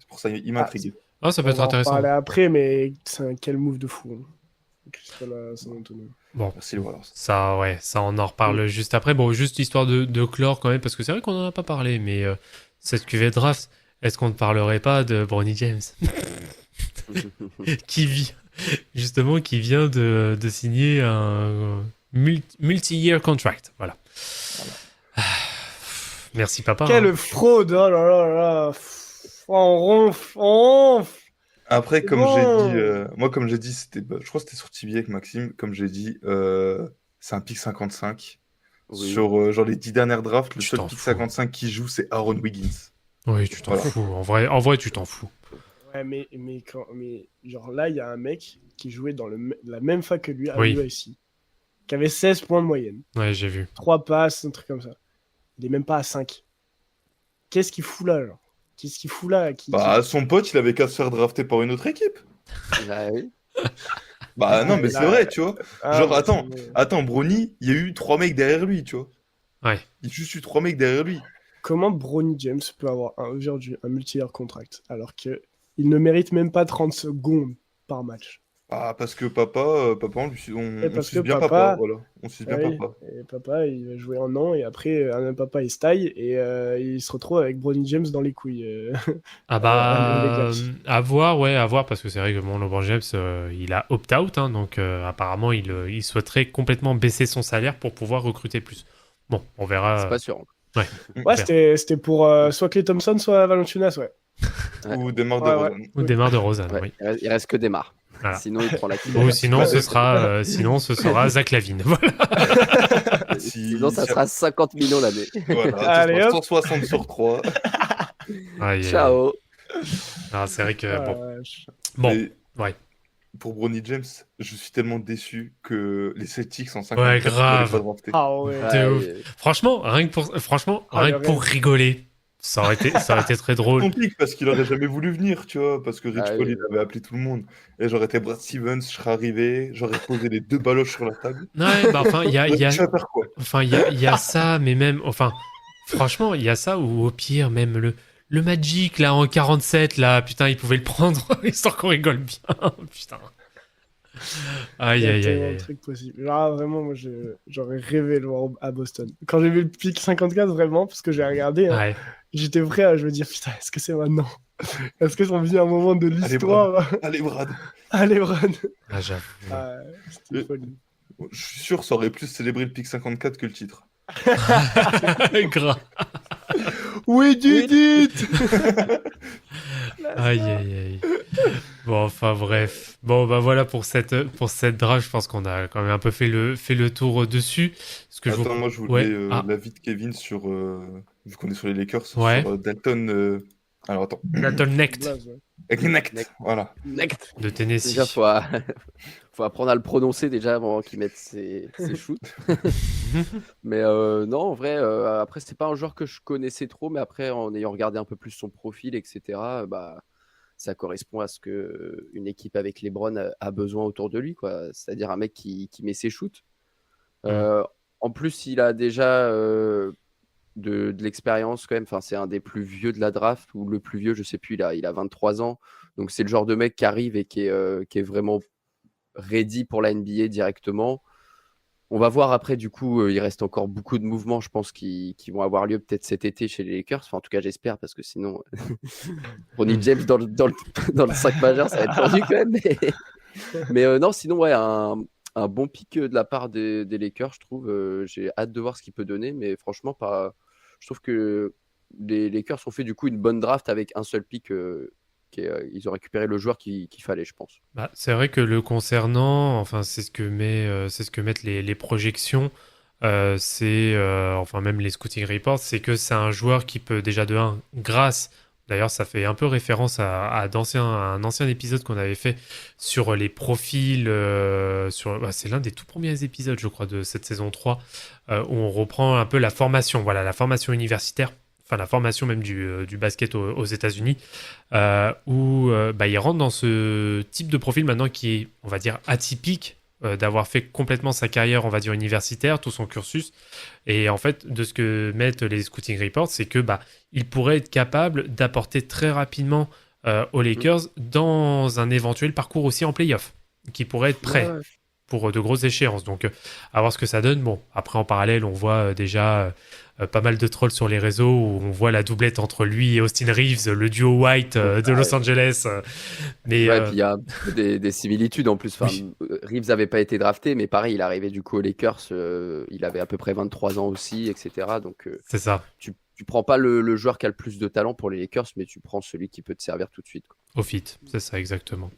pour ça il m'intrigue. Ah, ça peut être intéressant. On va en parler après, mais c'est quel move de fou. Hein. Chris Paul à San Antonio. Bon, merci, voilà. Ça, on en reparle juste après. Bon, juste histoire de clore quand même, parce que c'est vrai qu'on en a pas parlé, mais cette cuvée de draft, est-ce qu'on ne parlerait pas de Bronny James? qui vient de signer un multi-year contract. Voilà. Merci papa. Quelle fraude! Oh là là là! On ronfle! Après, comme j'ai dit, c'était, je crois que c'était sur TB avec Maxime, comme j'ai dit, c'est un pick 55. Oui. Sur genre les 10 dernières drafts, le seul pick 55 qui joue, c'est Aaron Wiggins. Oui, tu t'en fous. En vrai, tu t'en fous. Ouais, mais genre là, il y a un mec qui jouait dans la même fac que lui, à USC, qui avait 16 points de moyenne. Ouais, j'ai vu. 3 passes, un truc comme ça. Il est même pas à 5. Qu'est-ce qu'il fout là, genre? Qu'est-ce qu'il fout là? Son pote, il avait qu'à se faire drafter par une autre équipe. Ah oui. Non, mais c'est vrai, tu vois. Genre, attends, Bronny, il y a eu 3 mecs derrière lui, tu vois. Ouais. Il y a juste eu 3 mecs derrière lui. Comment Bronny James peut avoir aujourd'hui un multi-year contract alors que il ne mérite même pas 30 secondes par match? Parce que papa, on suit bien papa, voilà. On suit bien papa. Et papa, il va jouer un an et après, un papa, il se taille et il se retrouve avec Bronny James dans les couilles. À voir, parce que c'est vrai que LeBron James, il a opt-out, hein, donc apparemment, il souhaiterait complètement baisser son salaire pour pouvoir recruter plus. Bon, on verra. C'est pas sûr. Ouais, c'était pour soit Klay Thompson, soit Valanciunas, ouais. Ou Demar DeRozan. Ou Demar DeRozan, oui. Il reste que Demar. Voilà. Sinon, il prend la clé. Ou sinon, ce sera Zach LaVine. Voilà. Sinon, ça sera 50 millions l'année. Voilà, allez, 160 sur 3. Ciao. C'est vrai que... Bon, ouais. Pour Bronny James, je suis tellement déçu que les Celtics en 5 ouais, grave. Ah ouais. De ouf. Franchement, rien que pour rigoler, ça aurait été très drôle. C'est compliqué parce qu'il aurait jamais voulu venir, tu vois, parce que Rich Paul, il avait appelé tout le monde. Et j'aurais été Brad Stevens, je serais arrivé, j'aurais posé les 2 baloches sur la table. Ouais, enfin, il y a tu vas faire quoi? Enfin, il y a ça, mais même, enfin, franchement, il y a ça, ou au pire, même le Magic, là, en 47, là, putain, il pouvait le prendre, histoire qu'on rigole bien, putain. Aïe, Il y a aïe, aïe, tellement aïe. de trucs possibles. Genre, vraiment, moi, j'aurais rêvé de le voir à Boston. Quand j'ai vu le pick 54, vraiment, parce que j'ai regardé, hein, Ouais. j'étais prêt à je me dire, putain, est-ce que c'est maintenant? Est-ce que c'est venu un moment de Allez, l'histoire? Allez, Brad. Allez, Bran. Ah, j'avoue. Ah, c'était folie. Je suis sûr, ça aurait plus célébré le pick 54 que le titre. Gras. Oui, did it! Aïe, aïe, aïe. Bon, enfin, bref. Bon, bah voilà pour cette draft. Je pense qu'on a quand même un peu fait le tour dessus. Ce que Attends, moi je voulais Ouais. l'avis de Kevin sur, vu qu'on est sur les Lakers, Ouais. sur Dalton. Alors attends. Dalton Knecht Blaze, ouais. Knecht, voilà. Next. de Tennessee. Déjà, faut apprendre à le prononcer déjà avant qu'il mette ses shoots. Mais non, en vrai, après, c'est pas un joueur que je connaissais trop, mais après, en ayant regardé un peu plus son profil, etc., bah, ça correspond à ce que une équipe avec LeBron a besoin autour de lui, quoi. C'est-à-dire un mec qui met ses shoots. En plus, il a déjà de l'expérience quand même. Enfin, c'est un des plus vieux de la draft, ou le plus vieux, je sais plus, il a 23 ans. Donc, c'est le genre de mec qui arrive et qui est vraiment ready pour la NBA directement. On va voir après, du coup, il reste encore beaucoup de mouvements, je pense, qui vont avoir lieu peut-être cet été chez les Lakers. Enfin, en tout cas, j'espère, parce que sinon, Ronnie James dans le 5 majeur, ça va être tendu quand même. Mais non, sinon, ouais, un bon pick de la part des Lakers, je trouve. J'ai hâte de voir ce qu'il peut donner, mais franchement, je trouve que les Lakers ont fait du coup une bonne draft avec un seul pick. Ils ont récupéré le joueur qu'il fallait, je pense. Bah, c'est vrai que le concernant, enfin, c'est ce que mettent les projections. Enfin même les scouting reports, c'est que c'est un joueur qui peut déjà de 1, grâce, d'ailleurs ça fait un peu référence à un ancien épisode qu'on avait fait sur les profils, c'est l'un des tout premiers épisodes je crois de cette saison 3, où on reprend un peu la formation universitaire, enfin la formation même du basket aux États-Unis, où il rentre dans ce type de profil maintenant qui est, on va dire, atypique, d'avoir fait complètement sa carrière, on va dire, universitaire, tout son cursus. Et en fait, de ce que mettent les scouting reports, c'est que il pourrait être capable d'apporter très rapidement aux Lakers dans un éventuel parcours aussi en playoff, qui pourrait être prêt pour de grosses échéances. Donc, à voir ce que ça donne. Bon, après, en parallèle, on voit déjà pas mal de trolls sur les réseaux où on voit la doublette entre lui et Austin Reeves, le duo White de Los Angeles. Mais puis il y a des similitudes en plus. Enfin, Reeves n'avait pas été drafté, mais pareil, il arrivait du coup aux Lakers. Il avait à peu près 23 ans aussi, etc. Donc, c'est ça. Tu prends pas le joueur qui a le plus de talent pour les Lakers, mais tu prends celui qui peut te servir tout de suite, quoi. Au fit, c'est ça exactement.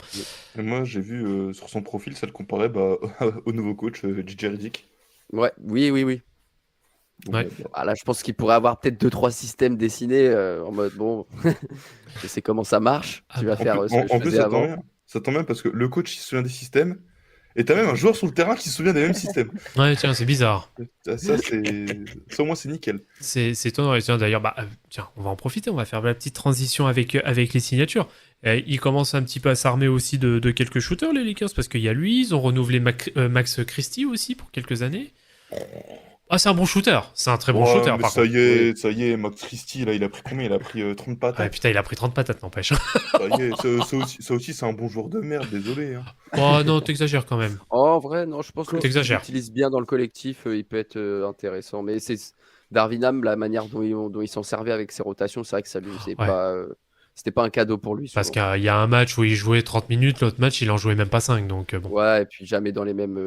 Et moi, j'ai vu sur son profil, ça le comparait au nouveau coach, JJ Redick. Ouais, oui. Ouais. Là, je pense qu'il pourrait avoir peut-être 2-3 systèmes dessinés en mode bon, je sais comment ça marche. Tu vas faire ce que je faisais avant. Ça tombe bien parce que le coach il se souvient des systèmes et t'as même un joueur sur le terrain qui se souvient des mêmes systèmes. Ouais, tiens, c'est bizarre. Ça au moins c'est nickel. C'est étonnant. Et tiens, d'ailleurs, tiens, on va en profiter. On va faire la petite transition avec les signatures. Ils commencent un petit peu à s'armer aussi de quelques shooters, les Lakers, parce qu'il y a lui. Ils ont renouvelé Max Christie aussi pour quelques années. Ah, c'est un bon shooter. C'est un très bon shooter, par ça contre. y est, Max Christie, là, il a pris combien? Il a pris 30 patates. Ouais, putain, il a pris 30 patates, n'empêche. Ça y est, ça aussi, c'est un bon joueur de merde, désolé. Hein. Oh non, t'exagères quand même. Oh, en vrai, non, je pense que T'exagères. s'il utilise bien dans le collectif, il peut être intéressant. Mais c'est Darvin Ham, la manière dont il s'en servait avec ses rotations, c'est vrai que ça lui faisait pas. C'était pas un cadeau pour lui. Parce qu'il y a un match où il jouait 30 minutes, l'autre match, il en jouait même pas 5. Donc, bon. Ouais, et puis jamais dans les mêmes.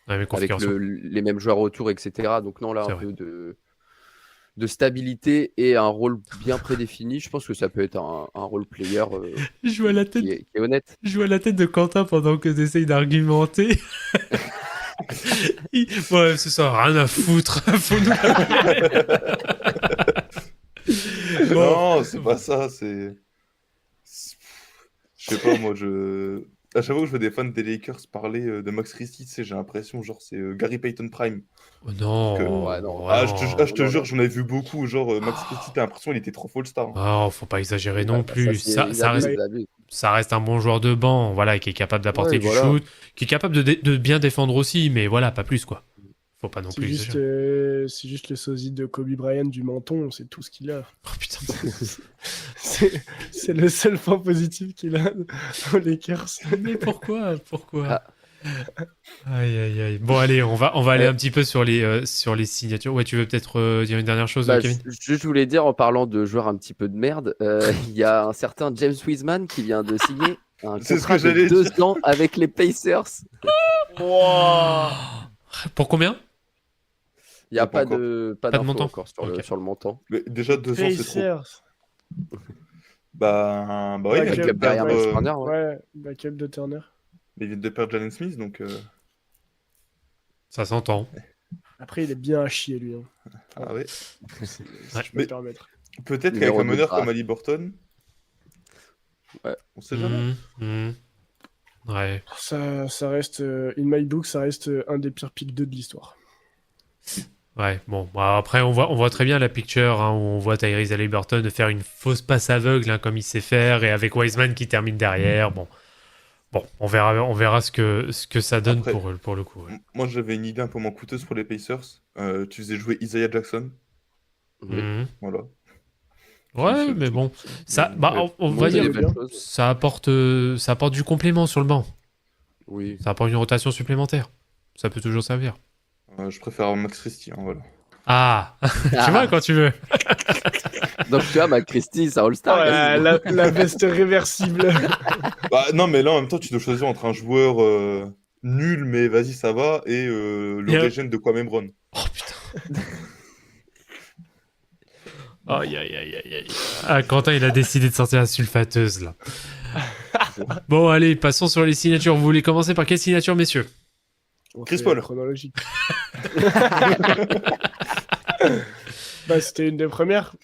Avec les mêmes joueurs autour, etc. Donc non, là, peu de stabilité et un rôle bien prédéfini. Je pense que ça peut être un role player je vois la tête, qui est honnête. Je vois la tête de Quentin pendant que tu essayes d'argumenter. Ouais, c'est ça, rien à foutre. Non, c'est pas ça, c'est... Je sais pas, moi, à chaque fois que je vois des fans des Lakers parler de Max Christie, j'ai l'impression, genre, c'est Gary Payton Prime. Oh non, je te jure, j'en ai vu beaucoup, genre, Max Christie, t'as l'impression qu'il était trop All-Star. Oh, faut pas exagérer non plus. Ça reste un bon joueur de banc, voilà, qui est capable d'apporter du shoot, qui est capable de bien défendre aussi, mais voilà, pas plus, quoi. Faut pas non C'est plus juste, exagérer. c'est juste le sosie de Kobe Bryant du menton, c'est tout ce qu'il a. Oh putain. C'est le seul point positif qu'il a aux Lakers. Mais pourquoi Ah. Aïe aïe aïe. Bon allez, on va aller un petit peu sur les signatures. Ouais, tu veux peut-être dire une dernière chose, Kevin? Je voulais dire, en parlant de joueurs un petit peu de merde, il y a un certain James Wiseman qui vient de signer un C'est ce contrat que j'allais de 2 ans avec les Pacers. Pour combien? Il n'y a Pas pas de d'infos montant. encore sur Ok. le montant. Mais déjà 2 ans, c'est trop. Pacers. Bah oui, Ouais, ils viennent de Jacob perdre, Max Turner, ouais. Ouais, backup de Turner. mais ils viennent de perdre Jalen Smith, donc Ça s'entend. Après, il est bien à chier, lui. Hein. ah ouais. Si Ouais. je peux Mais- me permettre. Peut-être Numéro qu'avec un de meneur draft. comme Ali Burton, Ouais. on sait jamais. Ouais. Ça reste, in my book, ça reste un des pires pick 2 de l'histoire. Ouais, bon, bah, après on voit très bien la picture où on voit Tyrese Haliburton faire une fausse passe aveugle comme il sait faire et avec Wiseman qui termine derrière. Bon, on verra ce que ça donne Après, pour le coup. Ouais. Moi, j'avais une idée un peu moins coûteuse pour les Pacers. Tu faisais jouer Isaiah Jackson, Oui. Mhm. voilà. Ouais, mais bon, ça, bah, on va Montrer dire, des belles choses. ça apporte du complément sur le banc. Oui. Ça apporte une rotation supplémentaire. Ça peut toujours servir. Je préfère Max Christie, hein, voilà. Ah, tu vois quand tu veux. Donc tu vois, Mac Christie, c'est un All-Star. La veste réversible. Bah, non, mais là, en même temps, tu dois choisir entre un joueur nul, mais vas-y, ça va, et le régène de Kwame Brown. Oh putain. Aïe aïe aïe aïe aïe. Ah, Quentin, il a décidé de sortir la sulfateuse là. Bon, allez, passons sur les signatures. Vous voulez commencer par quelle signature, messieurs? Chris Paul. Chronologique. Bah, c'était une des premières.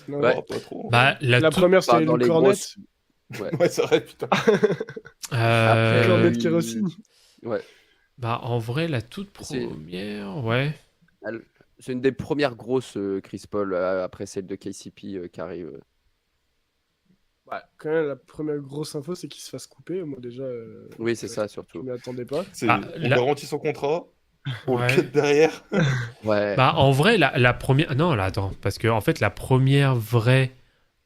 Non, Ouais. Oh, pas trop. Bah, La première, c'était dans une les cornette. grosses- Ouais, c'est vrai, putain. Euh, Après, Cornette oui. kérosine. Ouais. Bah, en vrai, la toute C'est- première, ouais. C'est une des premières grosses Chris Paul après celle de KCP qui arrive. Ouais, quand même, la première grosse info, c'est qu'il se fasse couper. Moi, déjà, Oui, c'est ça je surtout. m'y attendais pas. Ah, On la- garantit son contrat, on Ouais. le cut derrière. Ouais. Bah, en vrai, la première. Non, là, attends. Parce que, en fait, la première vraie.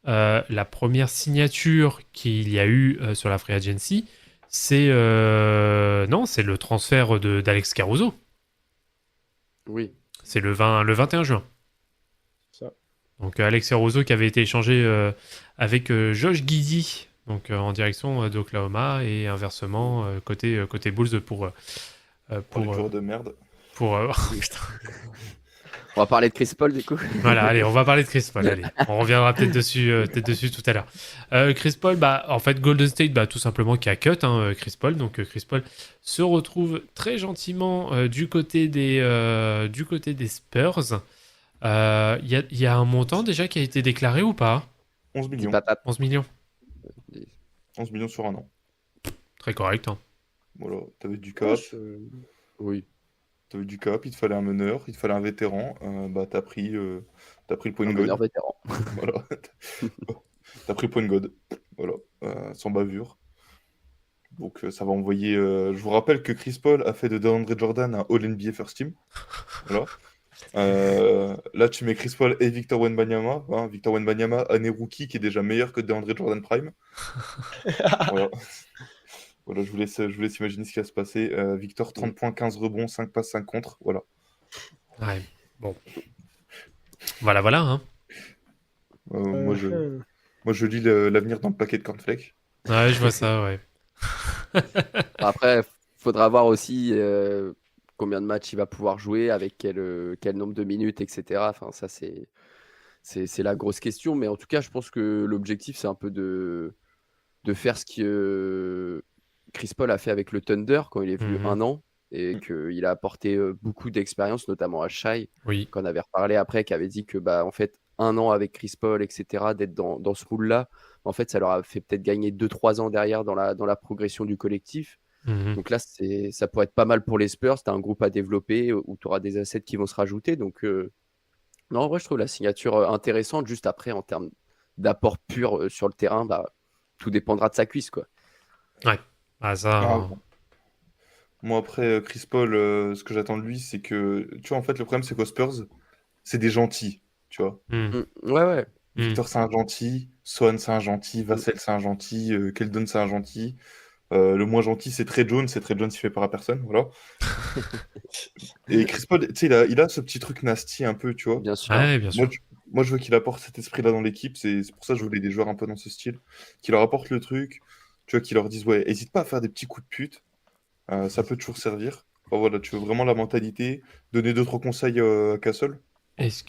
La première signature qu'il y a eu sur la Free Agency, c'est. Non, c'est le transfert d'Alex Caruso. Oui. C'est le 21 juin. Ça. Donc, Alex Caruso qui avait été échangé avec Josh Giddey, donc en direction d'Oklahoma, et inversement, côté Bulls Pour les joueurs de merde. oh, putain. On va parler de Chris Paul du coup. Voilà, allez, on va parler de Chris Paul. Allez, on reviendra peut-être dessus tout à l'heure. Chris Paul, bah, en fait, Golden State, bah, tout simplement qui a cut Chris Paul. Donc, Chris Paul se retrouve très gentiment du côté des Spurs. Il y a un montant déjà qui a été déclaré ou pas? 11 Dis millions. patate. 11 millions. 11 millions sur un an. Très correct. Hein. Voilà, t'avais du cap. Oui. T'avais du cap, il te fallait un meneur, il te fallait un vétéran. Bah, t'as pris le point Un meilleur god. vétéran. Voilà. T'as pris point god. Voilà. Sans bavure. Donc ça va envoyer. Je vous rappelle que Chris Paul a fait de DeAndre Jordan un All-NBA First Team. Voilà. Là, tu mets Chris Paul et Victor Wembanyama. Hein, Victor Wembanyama, année rookie, qui est déjà meilleur que DeAndre Jordan Prime. Voilà. Voilà, je vous laisse imaginer ce qui va se passer. Victor, 30 points, 15 rebonds, 5 passes, 5 contres. Voilà. Ouais, bon. Voilà, hein. Moi, je lis l'avenir dans le paquet de cornflakes. Ouais, je vois ça, ouais. Après, faudra voir aussi combien de matchs il va pouvoir jouer, avec quel nombre de minutes, etc. Enfin, ça, c'est la grosse question. Mais en tout cas, je pense que l'objectif, c'est un peu de faire ce que Chris Paul a fait avec le Thunder quand il est venu 1 an, et qu'il a apporté beaucoup d'expérience, notamment à Shai, Oui. qu'on avait reparlé après, qui avait dit que, bah, en fait, 1 an avec Chris Paul, etc., d'être dans ce moule-là, en fait, ça leur a fait peut-être gagner 2-3 ans derrière dans la progression du collectif. Mhm. Donc là, ça pourrait être pas mal pour les Spurs. Tu as un groupe à développer où tu auras des assets qui vont se rajouter. Donc, non, en vrai, je trouve la signature intéressante. Juste après, en termes d'apport pur sur le terrain, bah, tout dépendra de sa cuisse, quoi. Ah, ça. Ah, bon. Moi, après, Chris Paul, ce que j'attends de lui, c'est que, tu vois, en fait, le problème, c'est qu'aux Spurs, c'est des gentils, tu vois. Ouais, ouais. Victor, c'est un gentil. Swan, c'est un gentil. Vassell, c'est un gentil. Keldon, c'est un gentil. Le moins gentil, c'est Trey Jones. Et Trey Jones, il fait peur à personne, voilà. Et Chris Paul, tu sais, il a ce petit truc nasty un peu, tu vois. Bien sûr. Ouais, bien sûr. Moi, je veux qu'il apporte cet esprit-là dans l'équipe. C'est pour ça que je voulais des joueurs un peu dans ce style. Qui leur apportent le truc. Tu vois, qui leur disent, ouais, hésite pas à faire des petits coups de pute. Ça peut toujours servir. Enfin, voilà, tu veux vraiment la mentalité. Donner d'autres conseils à Castle. Est-ce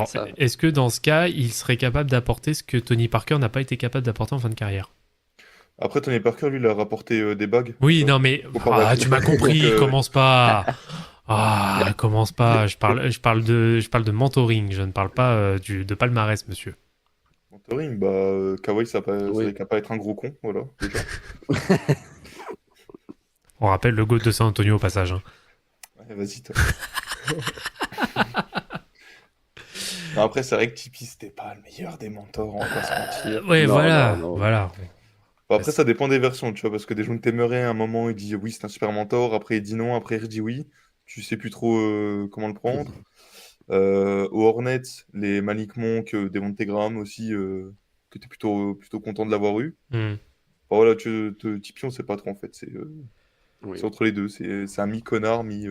Ça. que dans ce cas, il serait capable d'apporter ce que Tony Parker n'a pas été capable d'apporter en fin de carrière? Après, Tony Parker, lui, il a rapporté des bagues. Oui, tu vois. non, mais Faut pas tu m'as compris. Donc, Commence pas. Commence pas. Je parle de mentoring. Je ne parle pas de palmarès, monsieur. Mentoring, Kawhi, ça Oui. n'a pas être un gros con, voilà, déjà. On rappelle le GOAT de San Antonio au passage. Hein. Ouais, vas-y, toi. Non, après, c'est vrai que Tipeee, c'était pas le meilleur des mentors, on va pas se mentir. Ouais, Non, voilà, non. voilà. Bon, après, ça dépend des versions, tu vois, parce que des gens Temeray, à un moment, il dit oui, c'est un super mentor, après, il dit non, après, il dit oui. Tu sais plus trop comment le prendre. Aux Hornets, les Malik Monk, Devontae Graham aussi, que t'es plutôt content de l'avoir eu. Enfin, voilà, Tipeee, on sait pas trop, en fait. Oui. C'est entre les deux. C'est un mi-connard, mi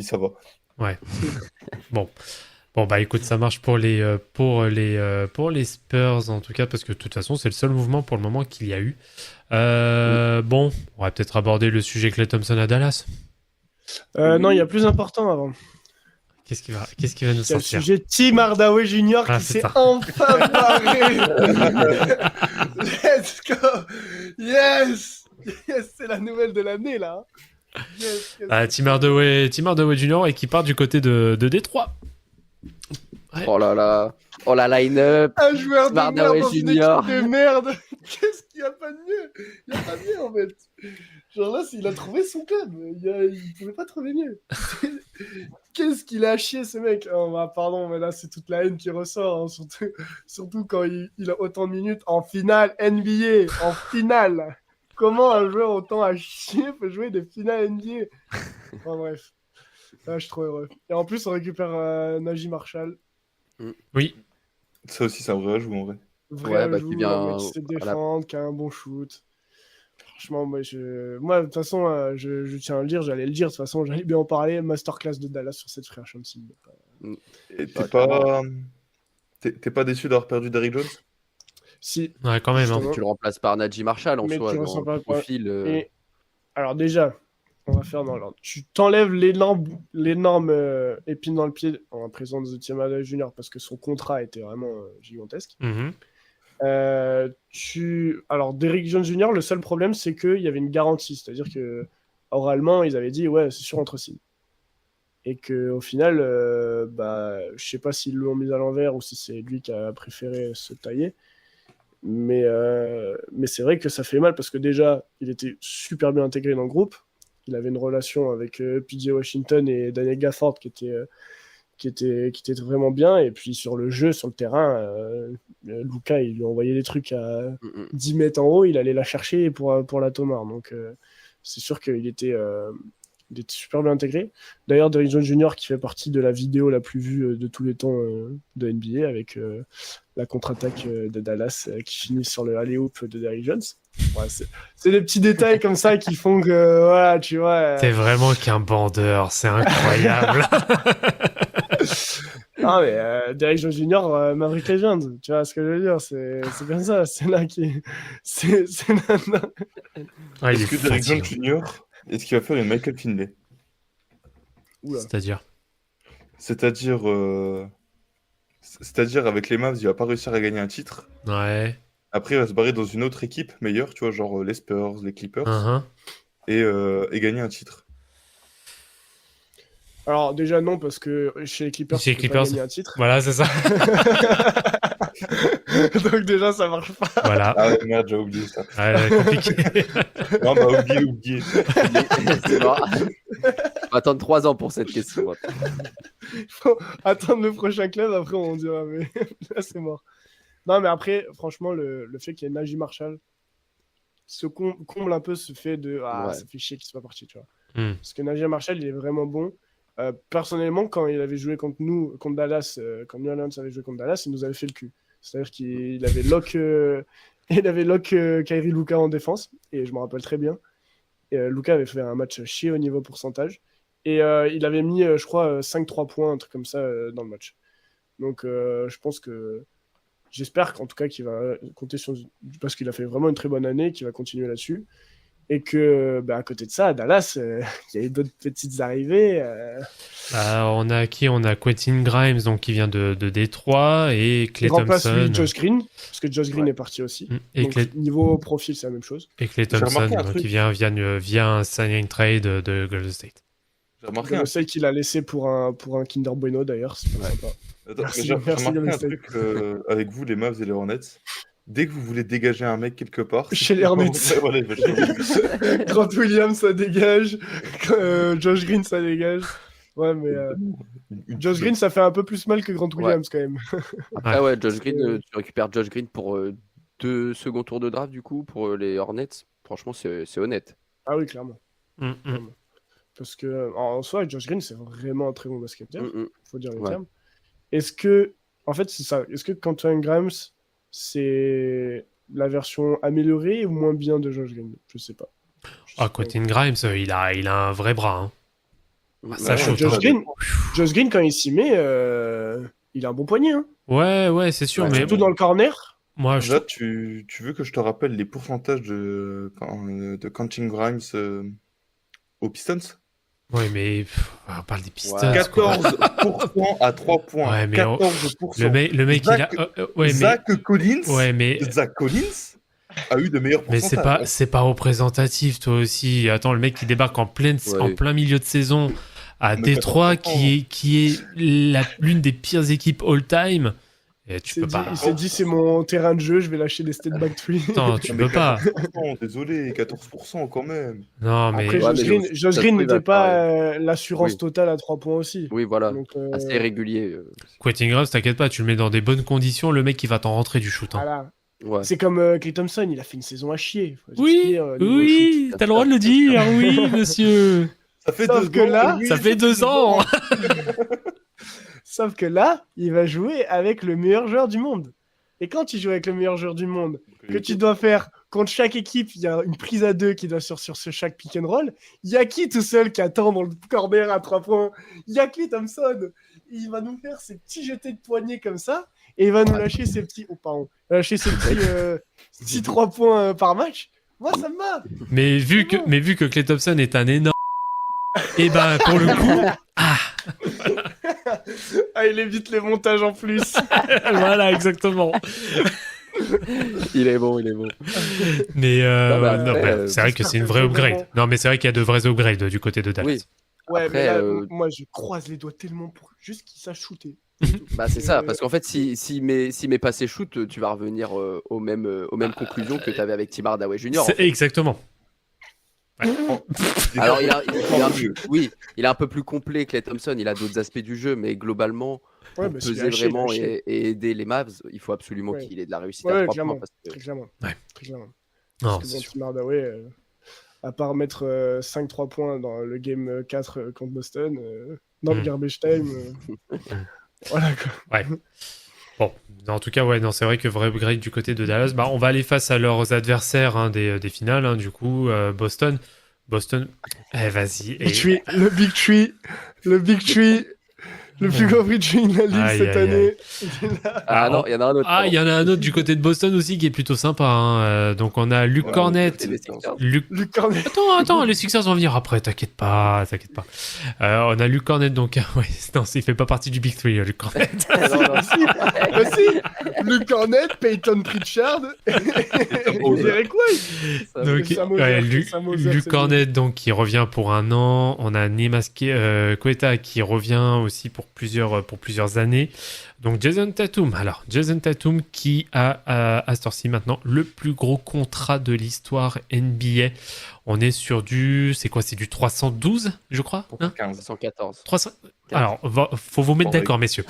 ça va. Ouais. Bon, bah écoute, ça marche pour les Spurs en tout cas, parce que de toute façon, c'est le seul mouvement pour le moment qu'il y a eu. Bon, on va peut-être aborder le sujet Klay Thompson à Dallas. Non, il y a plus important avant. Qu'est-ce qui va nous C'est le sortir? sujet Tim Hardaway Jr. qui s'est enfin barré. Let's go. Yes, c'est la nouvelle de l'année là. Yes. Tim Hardaway Jr. et qui part du côté de Détroit. Ouais. Oh là là. Oh la line-up. Un joueur de merde Hardaway dans une Jr. équipe de merde. Qu'est-ce qu'il y a pas de mieux? Il y a pas mieux en fait. Genre là, il a trouvé son club. Il pouvait pas trouver mieux. Qu'est-ce qu'il a chié ce mec? Pardon, mais là c'est toute la haine qui ressort, hein, surtout quand il a autant de minutes en finale NBA, en finale. Comment un joueur autant à chier peut jouer des finales NBA? Enfin bref, là, je suis trop heureux. Et en plus, on récupère Najee Marshall. Oui. Ça aussi, c'est un vrai ajout en vrai. Qui vient un mec qui sait défendre, qui a un bon shoot. Franchement, moi, de toute façon, je tiens à le dire, j'allais le dire, de toute façon, j'allais bien en parler. Masterclass de Dallas sur cette frère Chauncey. Et t'es pas déçu d'avoir perdu Derrick Jones? Si. Ouais, quand même. Hein. Tu le remplaces par Najee Marshall en Mais soi, tu dans ressens pas le profil. Et... Alors déjà, on va faire dans l'ordre. Tu t'enlèves l'énorme épine dans le pied en présence de Tim Hardaway Jr. parce que son contrat était vraiment gigantesque. Alors, Derrick Jones Jr., le seul problème, c'est qu'il y avait une garantie. C'est-à-dire que oralement, ils avaient dit, ouais, c'est sûr, on te signe. Et qu'au final, je sais pas s'ils l'ont mis à l'envers ou si c'est lui qui a préféré se tailler. Mais c'est vrai que ça fait mal parce que déjà, il était super bien intégré dans le groupe. Il avait une relation avec PJ Washington et Daniel Gafford qui était vraiment bien. Et puis sur le jeu, sur le terrain, Luka, il lui envoyait des trucs à 10 mètres en haut, il allait la chercher pour la tomar. Donc c'est sûr qu'il était super bien intégré. D'ailleurs, Derrick Jones Jr. qui fait partie de la vidéo la plus vue de tous les temps de NBA avec la contre-attaque de Dallas qui finit sur le alley-oop de Derrick Jones. Ouais, c'est des petits détails comme ça qui font que, voilà, tu vois. T'es vraiment qu'un bandeur, c'est incroyable. Non, mais Derrick Jones Jr., Maverick Legend, tu vois ce que je veux dire, c'est comme ça, c'est là qui. C'est là. Ouais, Est-ce que Derrick Jones Jr., est-ce qu'il va faire une Michael Finlay? C'est-à-dire avec les Mavs, il va pas réussir à gagner un titre. Ouais. Après, il va se barrer dans une autre équipe meilleure, tu vois, genre les Spurs, les Clippers, et gagner un titre. Alors déjà non, parce que chez les Clippers, tu peux pas gagner un titre. Voilà, c'est ça. Donc déjà, ça marche pas. Voilà. Ah ouais, merde, j'ai oublié ça. Ouais, compliqué. Non, oublié. C'est bon. On va attendre 3 ans pour cette question. Il faut attendre le prochain club, après on dira, mais là c'est mort. Non, mais après, franchement, le fait qu'il y ait Najee Marshall, se comble un peu ce fait de ça fait chier qu'il soit parti, tu vois. Parce que Naji Marshall, il est vraiment bon. Personnellement, quand il avait joué contre Dallas, quand New Orleans avait joué contre Dallas, il nous avait fait le cul. C'est-à-dire qu'il avait lock, Kyrie Luka en défense, et je me rappelle très bien. Et, Luka avait fait un match chier au niveau pourcentage, et il avait mis, je crois, 5-3 points, un truc comme ça, dans le match. Donc, je pense que j'espère qu'en tout cas qu'il va compter sur, parce qu'il a fait vraiment une très bonne année, qu'il va continuer là-dessus. Et que, à côté de ça, à Dallas, il y a eu d'autres petites arrivées. On a qui ? On a Quentin Grimes, donc, qui vient de Détroit, et Klay Thompson. Remplace lui Josh Green, parce que Josh Green est parti aussi. Et donc, niveau profil, c'est la même chose. Et Klay Thompson, qui vient via un signing trade de Golden State. J'ai remarqué Je sais qu'il a laissé pour un Kinder Bueno, d'ailleurs. C'est pas sympa. J'ai remarqué un truc avec vous, les Mavs et les Hornets. Dès que vous voulez dégager un mec quelque part... Chez les Hornets. Grant Williams, ça dégage. Josh Green, ça dégage. Ouais, mais Josh Green, ça fait un peu plus mal que Grant Williams, quand même. Après, Josh Green, tu récupères Josh Green pour 2 seconds tours de draft, du coup, pour les Hornets. Franchement, c'est honnête. Ah oui, clairement. Clairement. Parce que, en soi, Josh Green, c'est vraiment un très bon basketteur. Faut dire le terme. Est-ce que, en fait, c'est ça. Est-ce que Quentin Grimes, c'est la version améliorée ou moins bien de Josh Green? Je sais pas. Quentin Grimes, il a un vrai bras. Ça chauffe. Josh Green, quand il s'y met, il a un bon poignet. Hein. Ouais, c'est sûr. Mais surtout dans le corner. Moi, tu veux que je te rappelle les pourcentages de Quentin Grimes aux Pistons? Ouais, mais on parle des Pistons. 14% à 3 points. Ouais, mais 14%. Le mec, Zach Collins. Ouais, mais Zach Collins a eu de meilleurs pourcentages. Mais c'est pas représentatif, toi aussi. Attends, le mec qui débarque en plein milieu de saison à Détroit, qui est l'une des pires équipes all-time. Et tu peux pas. Il s'est dit, c'est mon terrain de jeu, je vais lâcher des step back three. Non, tu peux pas. Désolé, 14% quand même. Non, mais. Après, Josh Green n'était pas l'assurance totale à 3 points aussi. Oui, voilà. Donc, assez régulier. Quentin Grimes, t'inquiète pas, tu le mets dans des bonnes conditions, le mec, il va t'en rentrer du shoot. Hein. Voilà. Ouais. C'est comme Klay Thompson, il a fait une saison à chier. Oui, t'as le droit de le dire, oui, monsieur. Ça fait 2 ans. Ça fait 2 ans. Sauf que là, il va jouer avec le meilleur joueur du monde. Et quand tu joues avec le meilleur joueur du monde, que tu dois faire contre chaque équipe, il y a une prise à 2 qui doit sur chaque pick and roll. Il y a qui tout seul qui attend dans le corner à 3 points? Il y a Klay Thompson. Il va nous faire ces petits jetés de poignets comme ça. Et il va nous lâcher ces petits... lâcher ces petits 3 points par match. Moi, ça me va. Mais vu que Klay Thompson est un énorme... Et pour le coup... il évite les montages en plus. Voilà, exactement. Il est bon. Mais c'est vrai que c'est une vraie upgrade. Non, mais c'est vrai qu'il y a de vrais upgrades du côté de Dallas. Oui. Ouais, après, mais là, moi je croise les doigts tellement pour juste qu'il sache shooter. C'est ça, parce qu'en fait, s'il met pas ses shoots, tu vas revenir aux mêmes conclusions que tu avais avec Tim Hardaway Jr. En fait. Exactement. Ouais. Alors, il est un peu plus complet que Klay Thompson, il a d'autres aspects du jeu, mais globalement, pour peser vraiment et aider les Mavs, il faut absolument qu'il ait de la réussite à 3 points. Très clairement. Non, parce que Tim Hardaway, à part mettre 5-3 points dans le game 4 contre Boston, dans le garbage time, voilà quoi. Ouais. Bon, en tout cas, c'est vrai que vrai upgrade du côté de Dallas. On va aller face à leurs adversaires des finales, du coup, Boston, vas-y. Le Big Tree, le plus grand free tree de la ligue cette année. Non, il y en a un autre. Il y en a un autre du côté de Boston aussi qui est plutôt sympa. Donc on a Luke Cornett. Luke Cornett. Attends, les Sixers vont venir après, t'inquiète pas. On a Luke Cornett, donc il fait pas partie du Big Three, Luke Cornett. si. Luke Cornett, Peyton Pritchard, Derek White. Donc Luke Cornett donc qui revient pour 1 an. On a Neema Queta qui revient aussi pour plusieurs années. Donc Jason Tatum. Alors, Jason Tatum qui a à cette heure-ci maintenant le plus gros contrat de l'histoire NBA. On est sur c'est du 312, je crois, hein 114. 300... Alors, faut vous mettre d'accord, messieurs.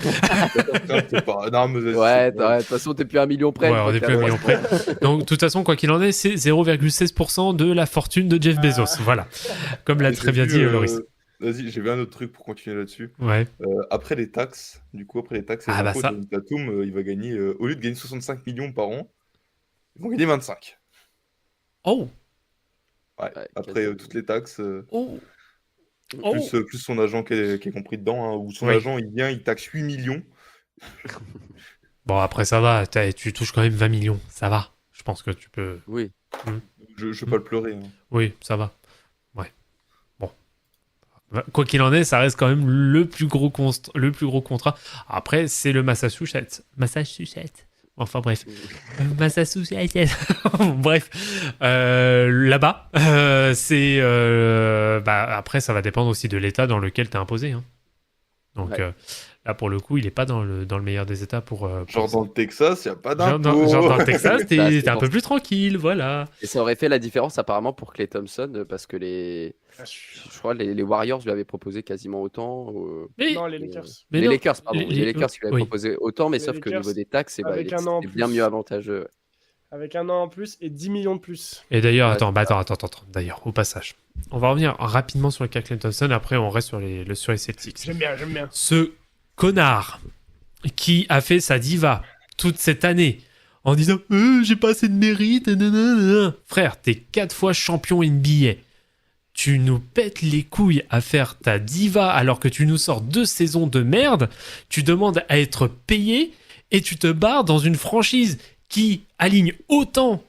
Non, mais ouais, de toute façon, t'es plus à 1 million près. Ouais, on est plus à 1 million près. Donc, de toute façon, quoi qu'il en est, c'est 0,16% de la fortune de Jeff Bezos. Voilà. Comme l'a très bien dit Loris. Vas-y, j'ai vu un autre truc pour continuer là-dessus. Ouais. Après les taxes, et Jason Tatum, il va gagner, au lieu de gagner 65 millions par an, ils vont gagner 25. Oh. Ouais, après toutes les taxes, plus son agent qui est compris dedans, hein, où son agent il taxe 8 millions. Bon, après ça va, tu touches quand même 20 millions, ça va. Je pense que tu peux... Oui. Je vais pas le pleurer. Hein. Oui, ça va. Ouais. Bon. Quoi qu'il en est, ça reste quand même le plus gros contrat. Après, c'est le Massachusetts. Enfin bref, Massachusetts. Bref, là-bas, c'est après ça va dépendre aussi de l'état dans lequel t'es imposé. Hein. Donc là pour le coup, il est pas dans le meilleur des états pour genre dans le Texas, il y a pas d'impôt. Genre dans le Texas, t'es un peu plus tranquille, voilà. Et ça aurait fait la différence apparemment pour Klay Thompson parce que je crois les Warriors lui avaient proposé quasiment autant. Non, les Lakers. Les Lakers, pardon. Les Lakers lui avaient proposé autant, mais sauf qu'au niveau des taxes, c'était bien mieux avantageux. Avec un an en plus et 10 millions de plus. Et d'ailleurs, attends. D'ailleurs, au passage, on va revenir rapidement sur le cas Klay Thompson. Après, on reste sur les Celtics. J'aime bien. Ce connard qui a fait sa diva toute cette année en disant j'ai pas assez de mérite. Nanana. Frère, t'es 4 fois champion NBA. Tu nous pètes les couilles à faire ta diva alors que tu nous sors 2 saisons de merde. Tu demandes à être payé et tu te barres dans une franchise qui aligne autant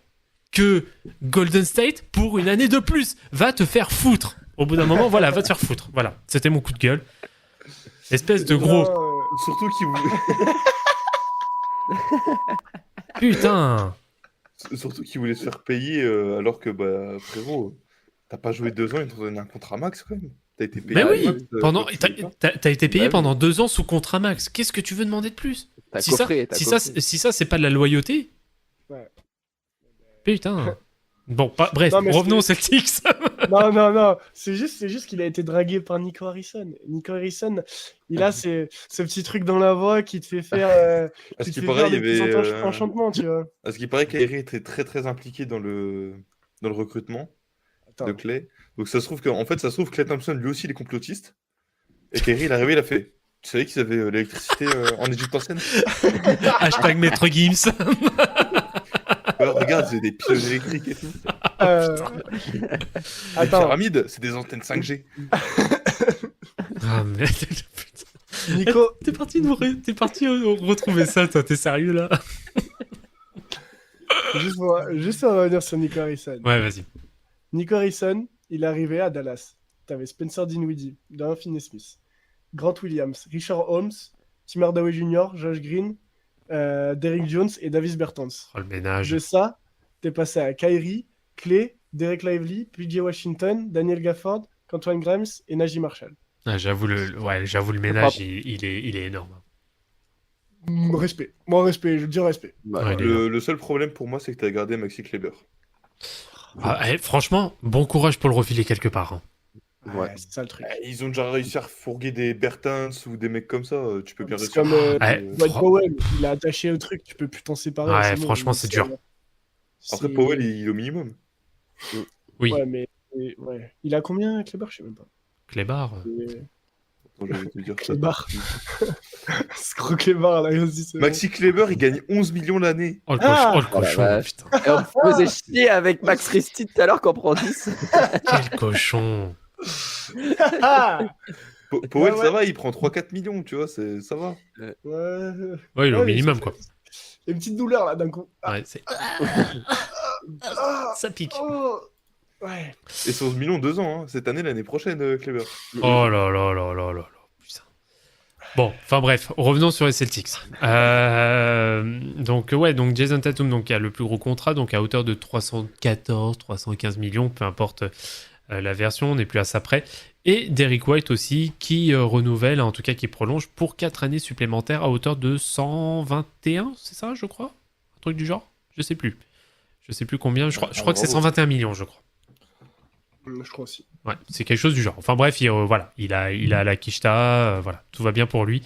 que Golden State pour une année de plus. Va te faire foutre. Au bout d'un moment, va te faire foutre. Voilà, c'était mon coup de gueule. Espèce de gros... Surtout qu'il voulait... Putain. Surtout qu'il voulait se faire payer alors que, frérot, t'as pas joué 2 ans, ils t'ont donné un contrat max quand même. T'as été payé. Mais oui, t'as été payé pendant 2 ans sous contrat max. Qu'est-ce que tu veux demander de plus? Si ça, c'est pas de la loyauté. Ouais. Putain. Bon, bref, revenons aux Celtics. Non. C'est juste qu'il a été dragué par Nico Harrison. Nico Harrison, il a ce petit truc dans la voix qui te fait faire. À ce qui paraît, il y avait. Enchantement, tu vois. À ce qui paraît, Kyrie était très très impliqué dans le recrutement de Klay. Donc ça se trouve Klay Thompson lui aussi il est complotiste. Et Kyrie il est arrivé, il a fait. Tu savais qu'ils avaient l'électricité en Égypte ancienne? Hashtag Maître Gims. Regarde, c'est des pylônes électriques et tout. Les pyramides, c'est des antennes 5G. Ah merde, putain. Nico, t'es parti retrouver ça, toi, t'es sérieux là? Juste pour revenir sur Nico Harrison. Ouais, vas-y. Nico Harrison, il est arrivé à Dallas. T'avais Spencer Dinwiddie, Dorian Finney-Smith, Grant Williams, Richard Holmes, Tim Hardaway Jr., Josh Green, Derrick Jones et Davis Bertans. Oh, le ménage. De ça, t'es passé à Kyrie, Klay, Derek Lively, PJ Washington, Daniel Gafford, Antoine Grimes et Najee Marshall. Ah, j'avoue le ménage, il est énorme. Respect. Moi, respect, je dis respect. Le seul problème pour moi, c'est que t'as gardé Maxi Kleber. Franchement, bon courage pour le refiler quelque part. Hein. Ouais, c'est ça le truc. Ils ont déjà réussi à fourguer des Bertans ou des mecs comme ça. Tu peux bien réussir. Comme Dwight Powell, il a attaché au truc, tu peux plus t'en séparer. Ouais, franchement, c'est dur. Après, Powell, il est au minimum. Oui. Ouais, mais il a combien, Kleber? Je sais même pas. Kleber Attends, je vais te dire Kleber. Scro Kleber, là aussi. Maxi Kleber, il gagne 11 millions l'année. Oh le cochon, putain. Et on faisait chier avec Max Christie tout à l'heure qu'on prend 10. Quel cochon. Powell, ça va, il prend 3-4 millions, tu vois, ça va. Ouais, il est au minimum, quoi. Il y a une petite douleur, là, d'un coup. Ouais, c'est... ça pique. Ouais. Et 11 millions, 2 ans, hein. Cette année, l'année prochaine, Kleber. Oh là, putain. Bon, enfin bref, revenons sur les Celtics. Donc Jason Tatum, donc, a le plus gros contrat, donc à hauteur de 315 millions, peu importe la version n'est plus à ça près. Et Derrick White aussi, qui renouvelle, en tout cas qui prolonge pour 4 années supplémentaires à hauteur de 121, c'est ça, je crois? Un truc du genre? Je sais plus combien, je crois que c'est 121 millions, je crois. Je crois aussi. Ouais, c'est quelque chose du genre. Enfin bref, il a la quicheta, voilà, tout va bien pour lui.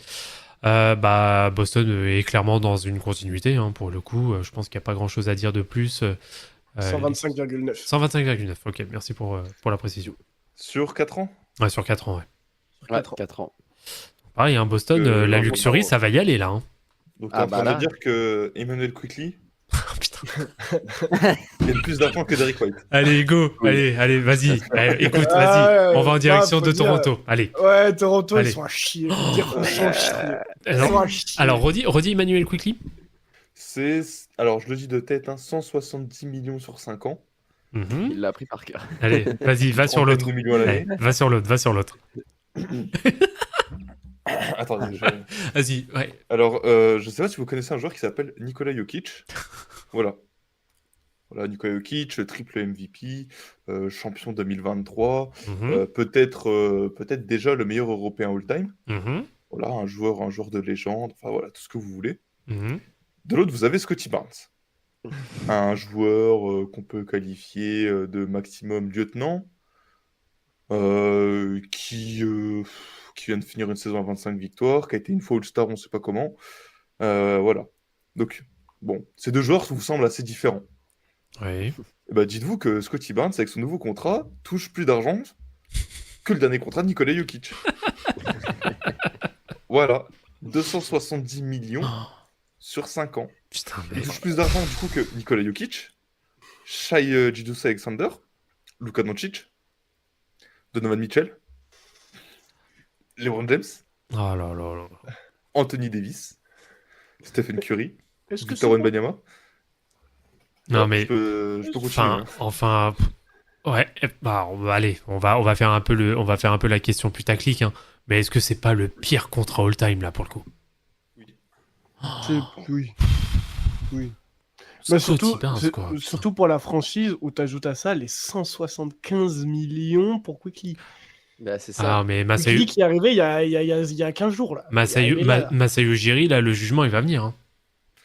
Boston est clairement dans une continuité, hein, pour le coup. Je pense qu'il n'y a pas grand-chose à dire de plus. 125,9. 125,9, ok, merci pour la précision. Sur 4 ans? Ouais, sur 4 ans, ouais. Ouais, 4 ans. Pareil, hein, Boston, la luxury, ça va y aller, là. Hein. Donc t'es en train de dire que Emmanuel Quickly, Oh, putain. il a plus d'argent que Derrick White. Allez, go. Oui. Allez, vas-y. Écoute, vas-y. On va en direction faut de dire. Toronto. Allez. Ouais, Toronto, Allez. ils sont à chier. Faut dire qu'ils sont à chier. Ils sont à chier. Alors, redis Emmanuel Quickly. Alors je le dis de tête, hein, 170 millions sur 5 ans. Mhm. Il l'a appris par cœur. Allez, vas-y, va sur l'autre. 32 millions à l'année. Allez, va sur l'autre. Attendez, Vas-y, ouais. Alors, je sais pas si vous connaissez un joueur qui s'appelle Nikola Jokic. Voilà. Voilà, Nikola Jokic, triple MVP, champion 2023, Mhm. peut-être déjà le meilleur Européen all-time. Mhm. Voilà, un joueur de légende, enfin voilà, tout ce que vous voulez. Mhm. De l'autre, vous avez Scottie Barnes. Un joueur qu'on peut qualifier de maximum lieutenant, qui vient de finir une saison à 25 victoires, qui a été une fois All-Star, on ne sait pas comment. Voilà. Donc, bon, ces deux joueurs vous semblent assez différents. Oui. Et bah, dites-vous que Scottie Barnes, avec son nouveau contrat, touche plus d'argent que le dernier contrat de Nikola Jokic. Voilà. 270 millions sur 5 ans. Putain, Il mais... touche plus d'argent du coup que Nikola Jokic, Shai Gilgeous-Alexander, Luka Doncic, Donovan Mitchell, LeBron James, Oh là là là. Anthony Davis, Stephen Curry, Est-ce que Victor Wembanyama. Non, Ouais, mais... je peux continuer. hein. Enfin... Ouais, on va faire un peu la question putaclic, hein. Mais est-ce que c'est pas le pire contrat all-time, là, pour le coup? Oui. Oui. C'est surtout, Scottie Barnes, quoi. surtout pour la franchise où t'ajoutes à ça les 175 millions pour Quickly. Bah, c'est ça. Ah, mais Quickly qui est arrivé il y a 15 jours là. Il est arrivé là. Masayu Ujiri, là, le jugement, il va venir. Hein.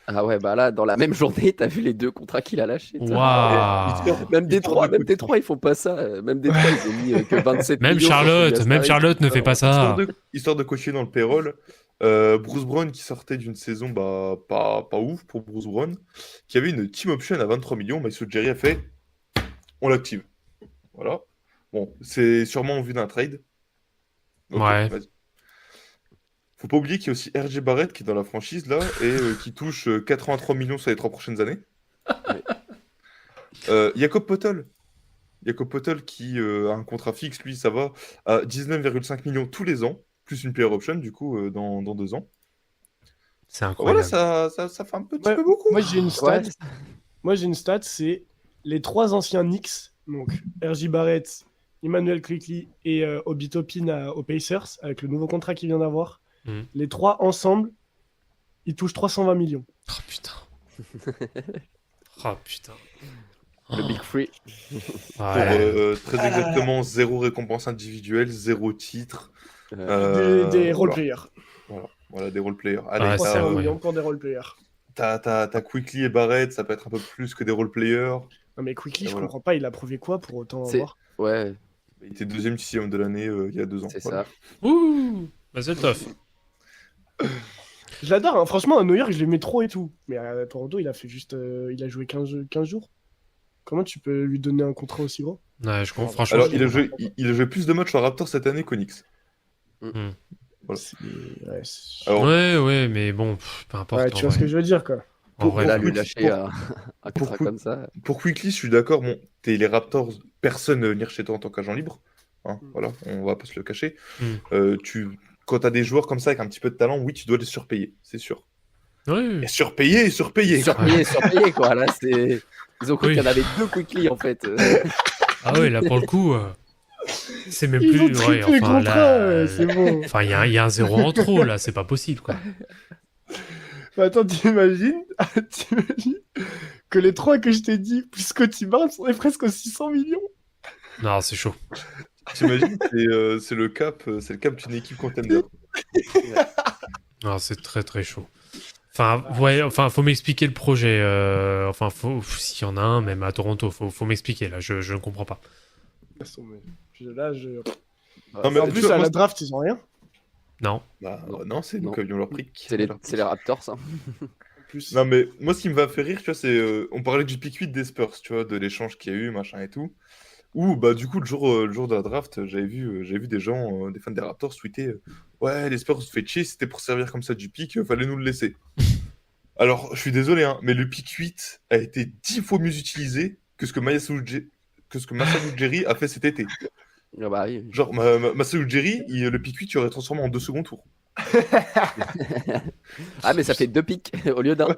Ah ouais, bah là, dans la même journée, t'as vu les deux contrats qu'il a lâchés. Waouh. Même Détroit, ils font pas ça. Même Détroit, ils ont mis que 27 Même millions. Charlotte ne fait pas ça. Histoire de coacher dans le payroll, Bruce Brown qui sortait d'une saison pas ouf pour Bruce Brown, qui avait une team option à 23 millions, Masayu Ujiri a fait on l'active. Voilà. Bon, c'est sûrement en vue d'un trade. Ok, Ouais. vas-y. Faut pas oublier qu'il y a aussi RJ Barrett qui est dans la franchise là et qui touche 83 millions sur les 3 prochaines années. Jakob Poeltl. Jakob Poeltl qui a un contrat fixe, lui ça va, à 19,5 millions tous les ans, plus une player option du coup dans 2 ans. C'est incroyable. Voilà, ça fait un petit peu beaucoup. Moi j'ai une stat. Ouais. Moi j'ai une stat, c'est les 3 anciens Knicks, donc RJ Barrett, Emmanuel Quickly et Obi Toppin aux Pacers, avec le nouveau contrat qu'il vient d'avoir. Les 3 ensemble, ils touchent 320 millions. Oh putain. Oh putain. Le Big Free. Ouais. Pour très exactement 0 récompense individuelle, 0 titre. Des role-players. Voilà, des role-players. Ah, Allez, c'est Ouais, incroyable. encore des role-players. t'as Quickly et Barrett, ça peut être un peu plus que des role-players. Non mais Quickly, je Voilà. comprends pas, il a prouvé quoi pour autant C'est- avoir Ouais, Il était deuxième sixième de l'année il y a 2 ans. c'est Voilà. ça. Ouh. Mazel tov. Je l'adore, hein. Franchement, à New York, je l'aimais trop et tout. Mais à Toronto, il a fait juste. Il a joué 15 jours. Comment tu peux lui donner un contrat aussi gros? Ouais, je comprends. Franchement. Alors, je il a comprends. joué, il a joué plus de matchs en Raptors cette année qu'au Knicks. Voilà. Ouais, c'est- Alors, Ouais, mais bon, peu importe. Ouais, en tu vois ce vrai. que je veux dire, quoi. En vrai, Là, pour- lui lâcher un contrat pour- comme ça. pour Quickly, je suis d'accord. Bon, t'es les Raptors, personne ne va venir chez toi en tant qu'agent libre. Hein, voilà, on va pas se le cacher. Quand t'as des joueurs comme ça avec un petit peu de talent, oui, tu dois les surpayer, c'est sûr. Ouais. Et surpayer. Surpayé, quoi. Là, c'est. Ils ont cru Oui. qu'il y en avait 2 Quickly, en fait. Ah ouais, là pour le coup, c'est même Ils ont plus. triplé Ouais, le enfin, contrat, là, c'est bon. Enfin, il y a un zéro en trop là, c'est pas possible quoi. Mais attends, t'imagines que les 3 que je t'ai dit, plus Scottie Barnes, on est presque aux 600 millions. Non, c'est chaud. T'imagines, c'est le cap d'une équipe contender. Non, c'est très très chaud. Enfin, ouais, enfin, faut m'expliquer le projet. Enfin, s'il y en a un, même à Toronto, faut m'expliquer là. Je ne comprends pas. Là, je... Non, mais en plus, à la draft, ils ont rien. Non. Bah, non, c'est nous qui avions leur prix. C'est les Raptors. Hein. Plus. Non, mais moi, ce qui me va faire rire, tu vois, c'est. On parlait du pick 8 des Spurs, tu vois, de l'échange qu'il y a eu, machin et tout. Ou, bah, du coup, le jour de la draft, j'avais vu des gens, des fans des Raptors, tweeter ouais, les Spurs se fait chier, c'était pour servir comme ça du pick, fallait nous le laisser. Alors, je suis désolé, hein, mais le pick 8 a été 10 fois mieux utilisé que ce que Masai Ujiri a fait cet été. Ah bah oui. Genre, Masai Ujiri, le pick 8, il aurait transformé en 2 secondes tours. Ah, mais ça fait 2 pics au lieu d'un.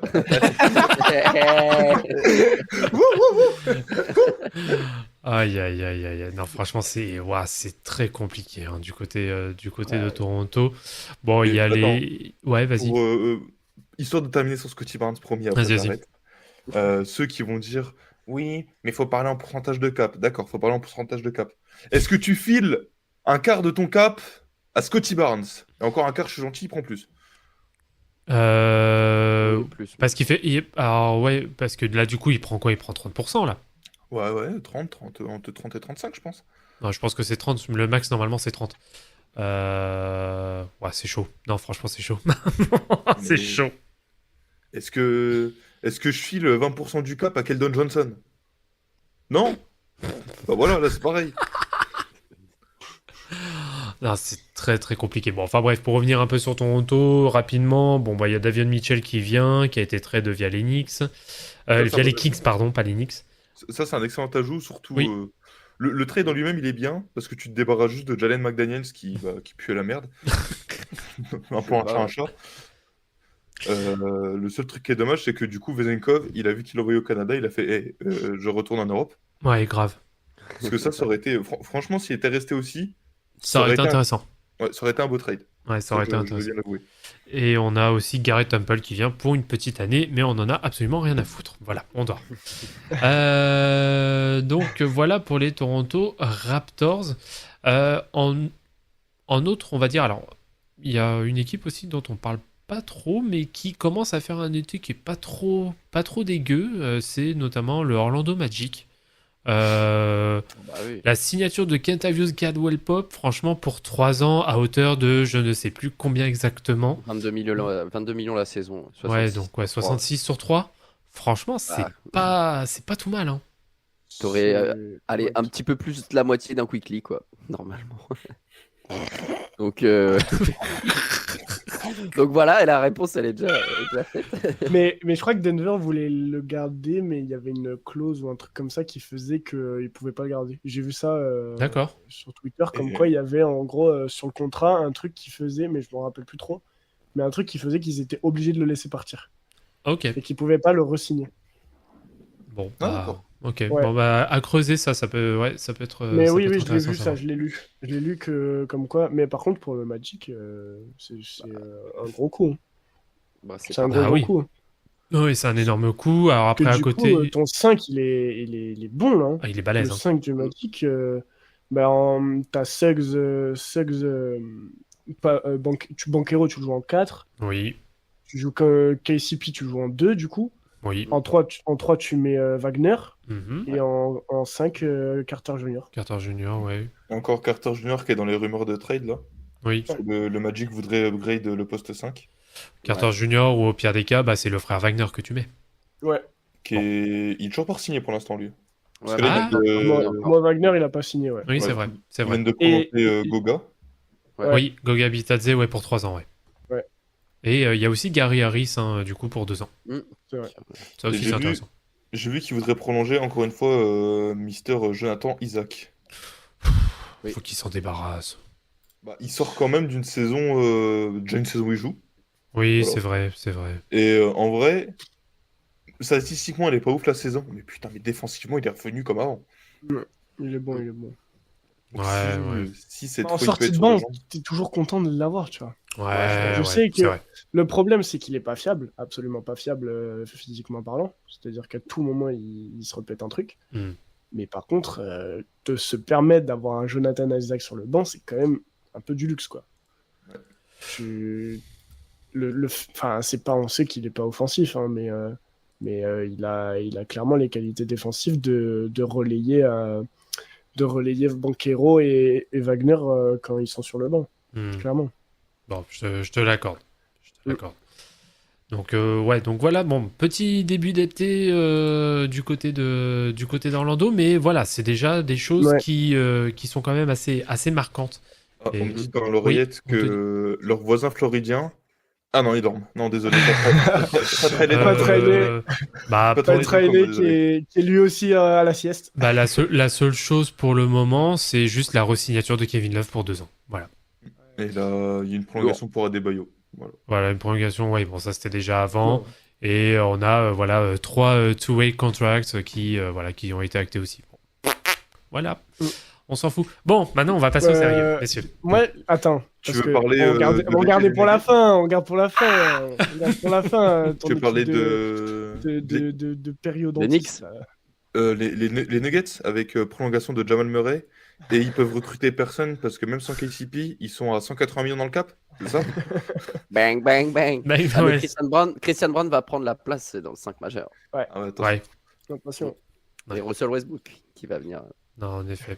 Aïe, aïe, aïe, aïe. Non, franchement, c'est très compliqué du côté de Toronto. Bon, il y a les... Ouais, vas-y. Histoire de terminer sur Scottie Barnes, promis, après j'arrête. Ceux qui vont dire oui, mais il faut parler en pourcentage de cap. D'accord, faut parler en pourcentage de cap. Est-ce que tu files un quart de ton cap à Scottie Barnes? Et encore un quart, je suis gentil, il prend plus. Plus. Parce qu'il fait... Alors, ouais, parce que là, du coup, il prend quoi? Il prend 30% là. Ouais, 30, entre 30 et 35, je pense. Non, je pense que c'est 30. Le max, normalement, c'est 30. Ouais, c'est chaud. Non, franchement, c'est chaud. C'est chaud. Est-ce que je file 20% du cap à Keldon Johnson? Non. Bah voilà, là, c'est pareil. Non, c'est très très compliqué. Bon, enfin bref, pour revenir un peu sur Toronto, rapidement, bon, bah, il y a Davion Mitchell qui vient, qui a été trade via les Knicks. Via les Kings, pardon, pas les Knicks. Ça, c'est un excellent ajout, surtout... Oui. Le trade en lui-même, il est bien, parce que tu te débarrasses juste de Jalen McDaniels qui pue la merde. Un peu un chat. Le seul truc qui est dommage, c'est que du coup, Vezenkov, il a vu qu'il envoyait au Canada, il a fait hey, je retourne en Europe. Ouais, grave. Parce que ça aurait été... Franchement, s'il était resté aussi... Ça aurait été intéressant. Ouais, ça aurait été un beau trade. Ouais, ça aurait été intéressant. Je veux bien l'avouer. Et on a aussi Garrett Temple qui vient pour une petite année, mais on en a absolument rien à foutre. Voilà, on dort. Donc voilà pour les Toronto Raptors. En autre, on va dire, alors, il y a une équipe aussi dont on parle pas trop, mais qui commence à faire un été qui est pas trop dégueu. C'est notamment le Orlando Magic. Oui. La signature de Kentavious Caldwell-Pope, franchement, pour 3 ans, à hauteur de je ne sais plus combien exactement. 22 millions la saison. Ouais, donc 66 sur 3. Franchement, c'est pas tout mal. Hein. T'aurais un petit peu plus de la moitié d'un quickly, quoi, normalement. Donc, donc voilà, et la réponse, elle est déjà faite. mais je crois que Denver voulait le garder, mais il y avait une clause ou un truc comme ça qui faisait qu'ils ne pouvaient pas le garder. J'ai vu ça sur Twitter, comme quoi il y avait en gros sur le contrat un truc qui faisait, mais je ne me rappelle plus trop, mais un truc qui faisait qu'ils étaient obligés de le laisser partir. Ok. Et qu'ils ne pouvaient pas le re-signer. Bon, ok. Ouais. Bon, bah, à creuser, ça peut être. Mais oui, je l'ai vu, ça, je l'ai lu. Je l'ai lu que, comme quoi. Mais par contre, pour le Magic, c'est un gros coup. C'est un gros coup. Oui, c'est un énorme coup. Alors après, à côté. Coup, ton 5, il est bon, là. Ah, il est balèze. Le 5 du Magic, t'as Banchero, tu le joues en 4. Oui. Tu joues KCP, tu le joues en 2, du coup. Oui. En 3, tu mets Wagner. Mm-hmm. Et en 5, Carter Jr. Carter Jr., ouais. Encore Carter Jr. qui est dans les rumeurs de trade, là. Oui. Parce que le Magic voudrait upgrade le poste 5. Carter Jr., ou au pire des cas, c'est le frère Wagner que tu mets. Ouais. Il est toujours pas signé pour l'instant, lui. Ouais, moi, Wagner, il a pas signé, ouais. Oui, c'est vrai. Ils viennent de prolonger Goga. Ouais. Oui, Goga Bitadze, pour 3 ans, ouais. Et il y a aussi Gary Harris, du coup, pour 2 ans. C'est vrai. Ça aussi, c'est intéressant. J'ai vu qu'il voudrait prolonger, encore une fois, Mister Jonathan Isaac. Faut qu'il s'en débarrasse. Il sort quand même d'une saison, déjà une saison où il joue. Oui, voilà. c'est vrai. Et en vrai, statistiquement, elle est pas ouf la saison. Mais putain, mais défensivement, il est revenu comme avant. Il est bon. Donc, si cette en sortie de banc, t'es toujours content de l'avoir, tu vois. Je sais que le problème, c'est qu'il est pas fiable, absolument pas fiable physiquement parlant. C'est-à-dire qu'à tout moment, il se répète un truc. Mais par contre, de se permettre d'avoir un Jonathan Isaac sur le banc, c'est quand même un peu du luxe, quoi. Enfin, c'est pas, on sait qu'il est pas offensif, hein, mais il a clairement les qualités défensives de relayer Banchero et Wagner quand ils sont sur le banc, clairement. Bon, je te l'accorde. Donc donc voilà, bon, petit début d'été du côté d'Orlando, mais voilà, c'est déjà des choses qui sont quand même assez marquantes. On me dit dans l'oreillette que leur voisin floridien. Ah non, ils dorment. Non, désolé. Pas Traîné qui est lui aussi à la sieste. Bah, la seule chose pour le moment, c'est juste la re-signature de Kevin Love pour 2 ans. Voilà. Et là, il y a une prolongation pour Adebayo. Voilà, une prolongation, oui, bon, ça c'était déjà avant. Et on a 3 two-way contracts qui ont été actés aussi. Bon. Voilà. On s'en fout. Bon, maintenant on va passer au sérieux, messieurs. Ouais, attends. Tu veux parler on garde pour la fin. On garde pour la fin. Tu veux parler de période les Knicks, les Nuggets avec prolongation de Jamal Murray, et ils peuvent recruter personne parce que même sans KCP, ils sont à 180 millions dans le cap. C'est ça? Bang, bang, bang. Mais Christian Brown va prendre la place dans le 5 majeur. Ouais. Attention. Et Russell Westbrook qui va venir. Non, en effet.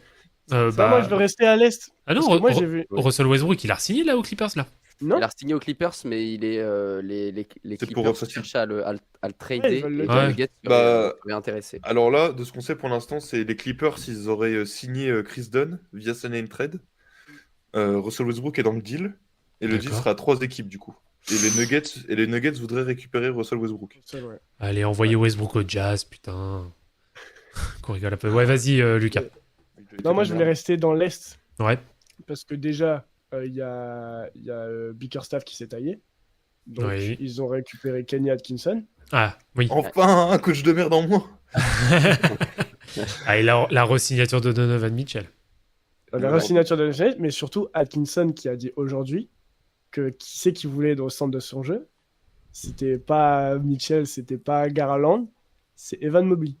Moi, je veux rester à l'Est. Ah non, moi, j'ai vu... Russell Westbrook, il a signé là aux Clippers, là? Non. Il a signé aux Clippers, mais il est les Clippers cherchent à le trader. Et les Nuggets seraient intéressés. Alors là, de ce qu'on sait pour l'instant, c'est les Clippers, ils auraient signé Chris Dunn via sign and trade. Russell Westbrook est dans le deal. Et le deal sera à 3 équipes, du coup. Et les Nuggets voudraient récupérer Russell Westbrook. Allez, envoyez Westbrook au Jazz, putain. Qu'on rigole un peu. Ouais, vas-y, Lucas. Non, moi je voulais rester dans l'Est. Ouais. Parce que déjà, il y a Bickerstaff qui s'est taillé. Donc ils ont récupéré Kenny Atkinson. Ah, oui. Enfin, un coach de merde en moins. Et la re-signature de Donovan Mitchell. La re-signature de Donovan Mitchell, mais surtout Atkinson qui a dit aujourd'hui que qui c'est qui voulait être au centre de son jeu. C'était pas Mitchell, c'était pas Garland, c'est Evan Mobley.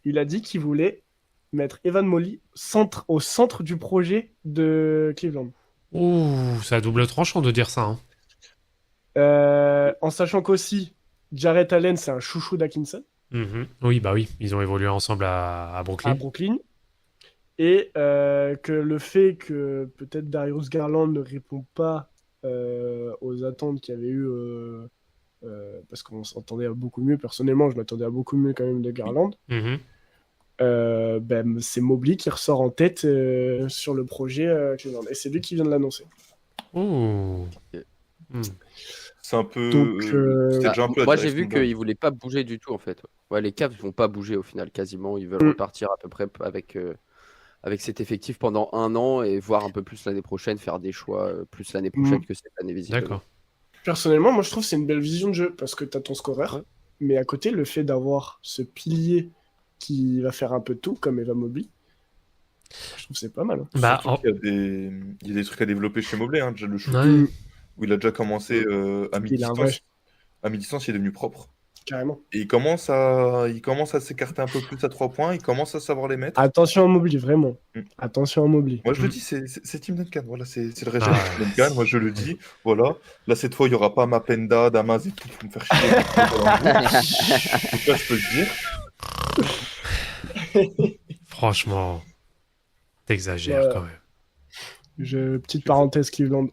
Il a dit qu'il voulait mettre Evan Mobley au centre du projet de Cleveland. Ouh, c'est à double tranchant de dire ça. Hein. En sachant qu'aussi, Jarrett Allen, c'est un chouchou d'Atkinson. Oui, ils ont évolué ensemble à Brooklyn. Et que le fait que peut-être Darius Garland ne répond pas aux attentes qu'il y avait eu, parce qu'on s'entendait à beaucoup mieux. Personnellement, je m'attendais à beaucoup mieux quand même de Garland. C'est Mobley qui ressort en tête sur le projet Cleveland. Et c'est lui qui vient de l'annoncer. Oh. C'est un peu. Donc, moi, j'ai vu qu'ils ne voulaient pas bouger du tout, en fait. Ouais, les Cavs ne vont pas bouger au final, quasiment. Ils veulent repartir à peu près avec cet effectif pendant 1 an et voir un peu plus l'année prochaine, faire des choix plus l'année prochaine que cette année visiblement. D'accord. Personnellement, moi, je trouve que c'est une belle vision de jeu parce que tu as ton scoreur, mais à côté, le fait d'avoir ce pilier qui va faire un peu de tout, comme Evan Mobley, je trouve que c'est pas mal. Hein. Il y a des trucs à développer chez Mobley, hein, déjà le shoot, où il a déjà commencé à mi-distance. À mi-distance, il est devenu propre. Carrément. Et il commence à s'écarter un peu plus à 3 points, il commence à savoir les mettre. Attention à Mobley, vraiment. Attention à Mobley. Moi, je le dis, c'est Tim Duncan. Voilà, c'est le régime de Tim Duncan. Moi, je le dis. Voilà. Là, cette fois, il n'y aura pas Mapenda, Damas et tout pour me faire chier. Donc là, je peux le dire. Franchement, t'exagères quand même. Petite parenthèse Cleveland.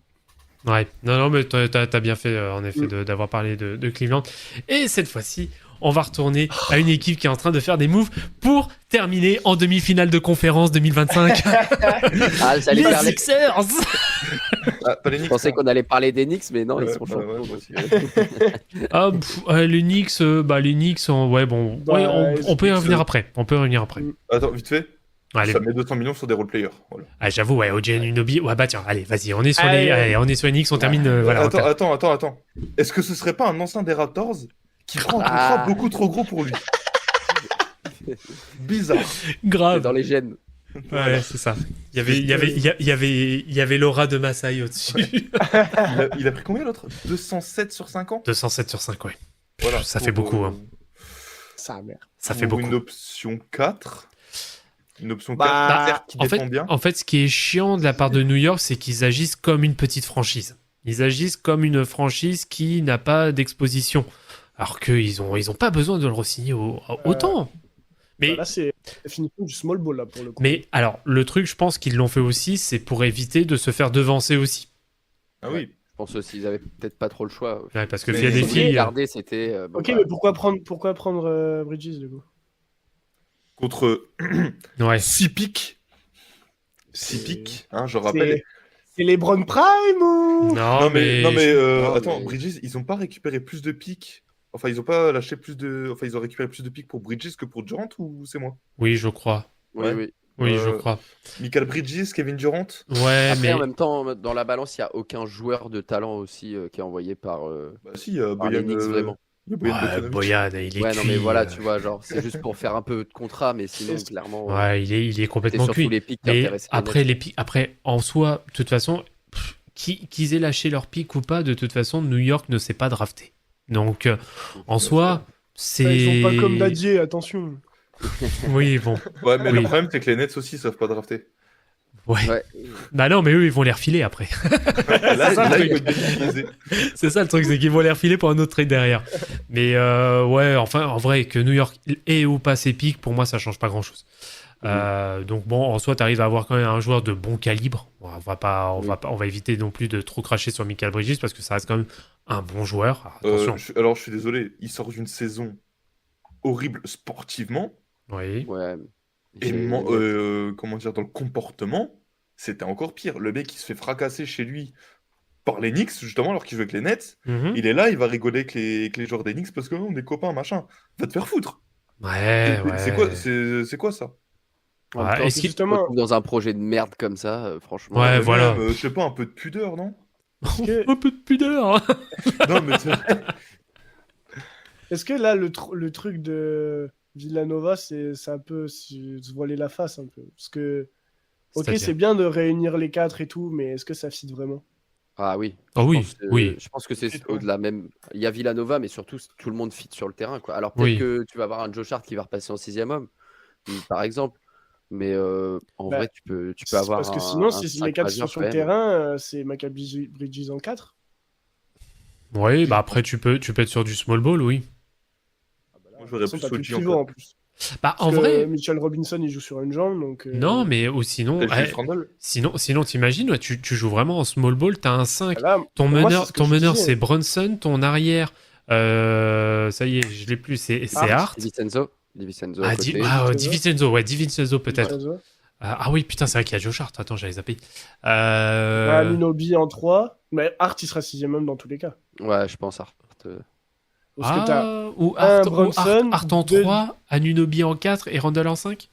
Ouais, non, mais t'as bien fait, en effet, d'avoir parlé de Cleveland. Et cette fois-ci, on va retourner à une équipe qui est en train de faire des moves pour terminer en demi-finale de conférence 2025. Les Sixers. Je pensais qu'on allait parler des Knicks, mais non, ils sont champions. Les Knicks, on peut y revenir après. Attends, vite fait. Allez. Ça met 200 millions sur des role-players. Voilà. Ah, j'avoue, OG Anunoby. Ouais, tiens, allez, vas-y, on est sur les Knicks, on termine. Attends. Est-ce que ce serait pas un ancien des Raptors qui prend un contrat beaucoup trop gros pour lui? Bizarre. Grave. C'est dans les gènes. Ouais, c'est ça. Il y avait l'aura de Masai au-dessus. il a pris combien l'autre? 207 sur 5 ans? 207 sur 5, ouais. Voilà, ça fait beaucoup. Hein. Ça, merde. Ça fait Ou beaucoup. une option 4. Une option Bah, 4 certes, qui En défend fait, bien. en fait, ce qui est chiant de la part de New York, c'est qu'ils agissent comme une petite franchise. Ils agissent comme une franchise qui n'a pas d'exposition. Alors qu'ils ont pas besoin de le re-signer autant. Mais, Bah, là, c'est la définition du small ball, là, pour le coup. mais alors, le truc, je pense qu'ils l'ont fait aussi, c'est pour éviter de se faire devancer aussi. Ah oui. Je pense aussi qu'ils avaient peut-être pas trop le choix. Ouais, parce que Mais via ils des ont filles. Garder, c'était. Ok, mais pourquoi prendre Bridges, du coup? Contre Ouais. 6 pics. 6 pics, hein, je rappelle. C'est les Brown Prime ou... Non, mais. Non, attends, mais- Bridges, ils ont pas récupéré plus de pics. Enfin, ils ont pas lâché plus de. Enfin, ils ont récupéré plus de pics pour Bridges que pour Durant ou c'est moi? Oui, je crois. Oui, Ouais. oui. Oui, je Euh, crois. Michael Bridges, Kevin Durant. Ouais, Après, mais. en même temps, dans la balance, il n'y a aucun joueur de talent aussi qui est envoyé par Bah si, par les Boyan, Knicks, vraiment. il y a Boyan Ouais, Bogdanovic. Boyan, il est Ouais, non, cuit. mais voilà, tu vois, genre, c'est juste pour faire un peu de contrat, mais sinon, clairement, Ouais, il est c'est complètement surtout cuit. les pics qui Mais intéressent les après, Nets. les pics, après, en soi, de toute façon, qu'ils aient lâché leur pic ou pas, de toute façon, New York ne s'est pas drafté. Donc, en soi, c'est. Ils sont pas comme Dadier, attention. Oui, bon. Ouais, mais Oui. le problème, c'est que les Nets aussi savent pas drafter. Ouais. Ouais. Bah non, mais eux, ils vont les refiler après. Là, ça, le là truc. il faut être défisé. C'est ça le truc, c'est qu'ils vont les refiler pour un autre trade derrière. Mais ouais, enfin, en vrai, que New York ait ou pas ses pics, pour moi, ça change pas grand-chose. Donc bon, en soi, tu arrives à avoir quand même un joueur de bon calibre. On va éviter non plus de trop cracher sur Michael Bridges parce que ça reste quand même un bon joueur. Attention. Alors, je suis désolé, il sort d'une saison horrible sportivement. Oui. Ouais. Et J'ai- comment dire, dans le comportement, c'était encore pire. Le mec, il se fait fracasser chez lui par les Knicks, justement, alors qu'il joue avec les Nets. Mhm. Il est là, il va rigoler avec les joueurs des Knicks parce que on est copains, machin. Va te faire foutre. Ouais, ouais. C'est quoi ça? En Ouais, même temps, est-ce si qu'il- tu te retrouves dans un projet de merde comme ça, franchement. Ouais, Mais voilà. même, je sais pas, un peu de pudeur, non? que- Un peu de pudeur. Non, mais c'est vrai. Est-ce que là, le truc de Villanova, c'est un peu se voiler la face un peu? Parce que, ok, C'est-à-dire c'est bien de réunir les quatre et tout, mais est-ce que ça fit vraiment? Ah oui. Oh oui, pense que- oui. Je pense que c'est Ouais. au-delà même. Il y a Villanova, mais surtout tout le monde fit sur le terrain, quoi. Alors peut-être Oui. que tu vas avoir un Joe Hart qui va repasser en 6e homme, par exemple. Mais en Bah, vrai, tu peux avoir. Parce que un- sinon, un si cinq les quatre sont majeur sur quand le même. terrain, c'est Michael Bridges en 4. Oui, bah après, tu peux être sur du small ball, oui. Moi, j'aurais T'as plus plus de OG pivot encore. en plus. Bah, en Parce que vrai, Mitchell Robinson, il joue sur une jambe, donc... non, mais ou sinon, T'as ouais, juste Randall. sinon t'imagines, ouais, tu joues vraiment en small ball, t'as un 5. Là, Ton pour moi, meneur, c'est ce que ton je meneur disais. c'est Brunson, ton arrière, ça y est, je l'ai plus, c'est Hart. DiVincenzo à Ah, côté. DiVincenzo, ouais, DiVincenzo peut-être. Ouais. Ah oui, putain, c'est vrai qu'il y a Joe Hart, attends, j'avais zappé. Anunoby en 3, mais Hart, il sera 6ème homme dans tous les cas. Ouais, je pense Hart. Parce que t'as ou un Hart, Brunson, Hart en deux- 3, Anunoby en 4 et Randall en 5.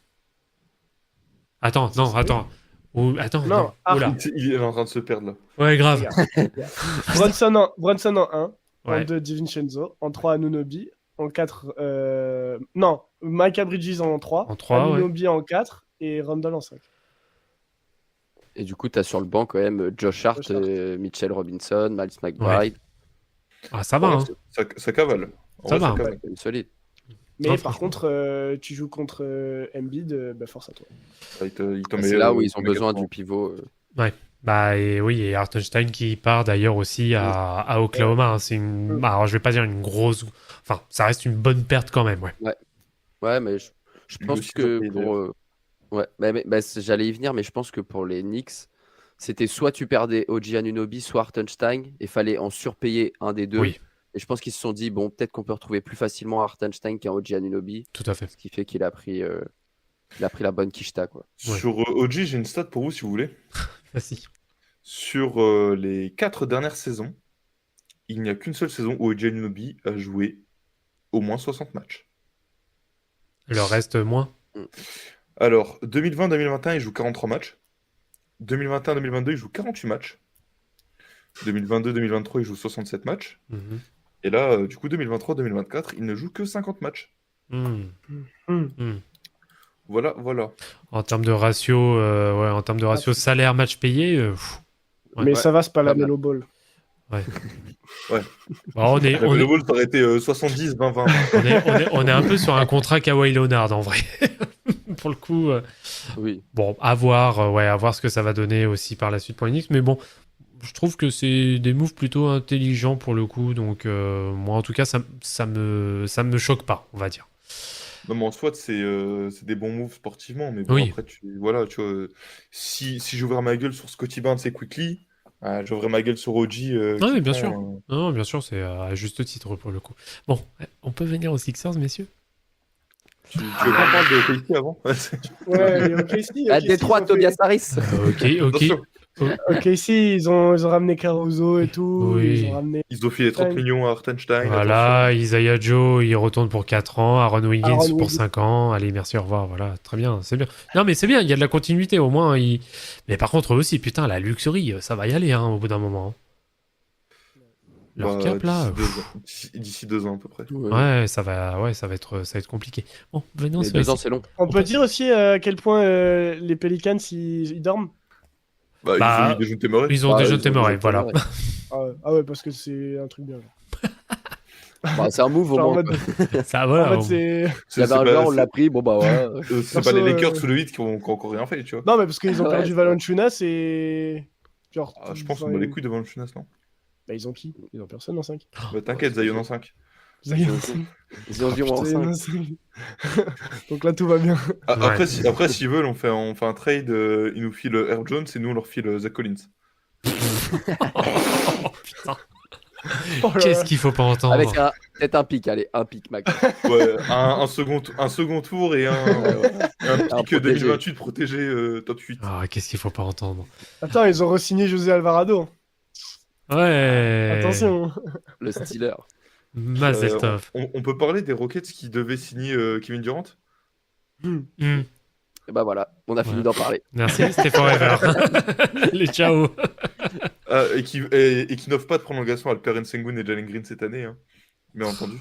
Attends, non, attends. Attends, Non, non. Hart, Oula. Il est en train de se perdre là. Ouais, grave. Brunson en 1, Ouais. en 2, DiVincenzo, en 3, Anunoby, en 4... Non, Michael Bridges en 3, En 3, ouais. Anunoby en 4 et Randall en 5. Et du coup, tu as sur le banc quand même Josh Hart, Josh Hart. Mitchell Robinson, Miles McBride. Ah, ça va, hein. Ça cavale. En Ça vrai, va. cavale. C'est quand même solide. Mais Non, par franchement. contre, tu joues contre Embiid, bah force à toi. Il te met, C'est là où ils ont il te met besoin 80. du pivot. Bah et oui, et Hartenstein qui part d'ailleurs aussi à Oklahoma. Hein. C'est une, alors je vais pas dire une grosse, enfin ça reste une bonne perte quand même, ouais. Ouais, mais je Lui pense aussi, que il pour. Ouais, j'allais y venir, mais je pense que pour les Knicks, c'était soit tu perdais OG Anunoby, soit Hartenstein, et fallait en surpayer un des deux. Oui. Et je pense qu'ils se sont dit, bon, peut-être qu'on peut retrouver plus facilement Hartenstein qu'un OG Anunoby, Tout à fait. ce qui fait qu'il a pris la bonne quicheta, quoi. Ouais. Sur OG, j'ai une stat pour vous si vous voulez. Vas-y. Sur les 4 dernières saisons, il n'y a qu'une seule saison où OG Anunoby a joué au moins 60 matchs. Le reste moins. Alors, 2020-2021, il joue 43 matchs. 2021-2022, il joue 48 matchs. 2022-2023, il joue 67 matchs. Mhm. Et là, du coup, 2023-2024, il ne joue que 50 matchs. Mhm. Voilà, voilà. En termes de ratio, salaire match payé. Ouais. Mais Ouais. ça va, c'est pas la Pas mal. Melo Ball. Ouais. Ouais. Bon, La Melo Ball, ça aurait été 70-20-20. on est un peu sur un contrat Kawhi Leonard en vrai. Pour le coup, Oui. bon, à voir ce que ça va donner aussi par la suite pour les Knicks. Mais bon, je trouve que c'est des moves plutôt intelligents pour le coup. Donc, moi, en tout cas, ça me choque pas, on va dire. Non, mais en soi, c'est des bons moves sportivement. Mais bon, Oui. après, tu vois, si j'ouvrais ma gueule sur Scottie Barnes et Quickly, j'ouvrais ma gueule sur OG. Ah oui, qui bien prend, sûr. Non, bien sûr, c'est à juste titre pour le coup. Bon, on peut venir aux Sixers, messieurs? Tu veux pas parler de Quickly avant? Ouais, ok, si. À Détroit, Tobias Harris. Ok. Attention. Ok, si, ils ont ramené Caruso et tout. Oui. Ils ont ramené. Ils ont filé 30 millions à Hartenstein. Voilà, Isaiah Joe, il retourne pour 4 ans. Aaron Wiggins Aaron pour Wiggins. 5 ans. Allez, merci, au revoir. Voilà, très bien, c'est bien. Non, mais c'est bien, il y a de la continuité au moins. Mais par contre, eux aussi, putain, la luxury, ça va y aller au bout d'un moment. Leur Bah, cap, là. D'ici 2 ans à peu près. Ouais, ça va être compliqué. Bon, venons Mais sur 2 ans, ici. c'est long. On peut dire aussi à quel point les Pelicans ils dorment. Bah, Bah, ils ont eu des jeunes témorés. Ils ont Bah, déjà ils ont témoré, déjà voilà. témoré. Ah ouais, parce que c'est un truc bien. Genre. Bah, c'est un move au Genre, en moins. mode, Ça en va. mode, c'est. Il y avait un joueur, on l'a pris, bon bah voilà. C'est pas Perso, les Lakers sous le 8 qui ont encore rien fait, tu vois. Non, mais parce qu'ils ont Ouais, perdu c'est vrai. Valanciunas et. Genre. Je pense qu'on bat les couilles devant le Chunas, non? Bah, ils ont qui? Ils ont personne en 5. Bah, t'inquiète, Zion en 5. Ils ont dit en 5. Donc là, tout va bien. Après, s'ils veulent, on fait un trade. Ils nous filent Herb Jones et nous, on leur file Zach Collins. Oh, putain. Oh là Qu'est-ce là. qu'il faut pas entendre? Avec peut-être un pic, allez, un pic max. Ouais, un second tour et un pick protégé. 2028 protégé top 8. Ah, qu'est-ce qu'il faut pas entendre? Attends, ils ont re-signé José Alvarado. Ouais. Attention. Le Steeler. Mazel tov. On peut parler des Rockets qui devaient signer Kevin Durant? Hmm. Et bah voilà, on a fini d'en parler. Merci, c'était forever. Les ciao. Et qui n'offrent pas de prolongation à Alperen Sengun et Jalen Green cette année, hein. Bien entendu.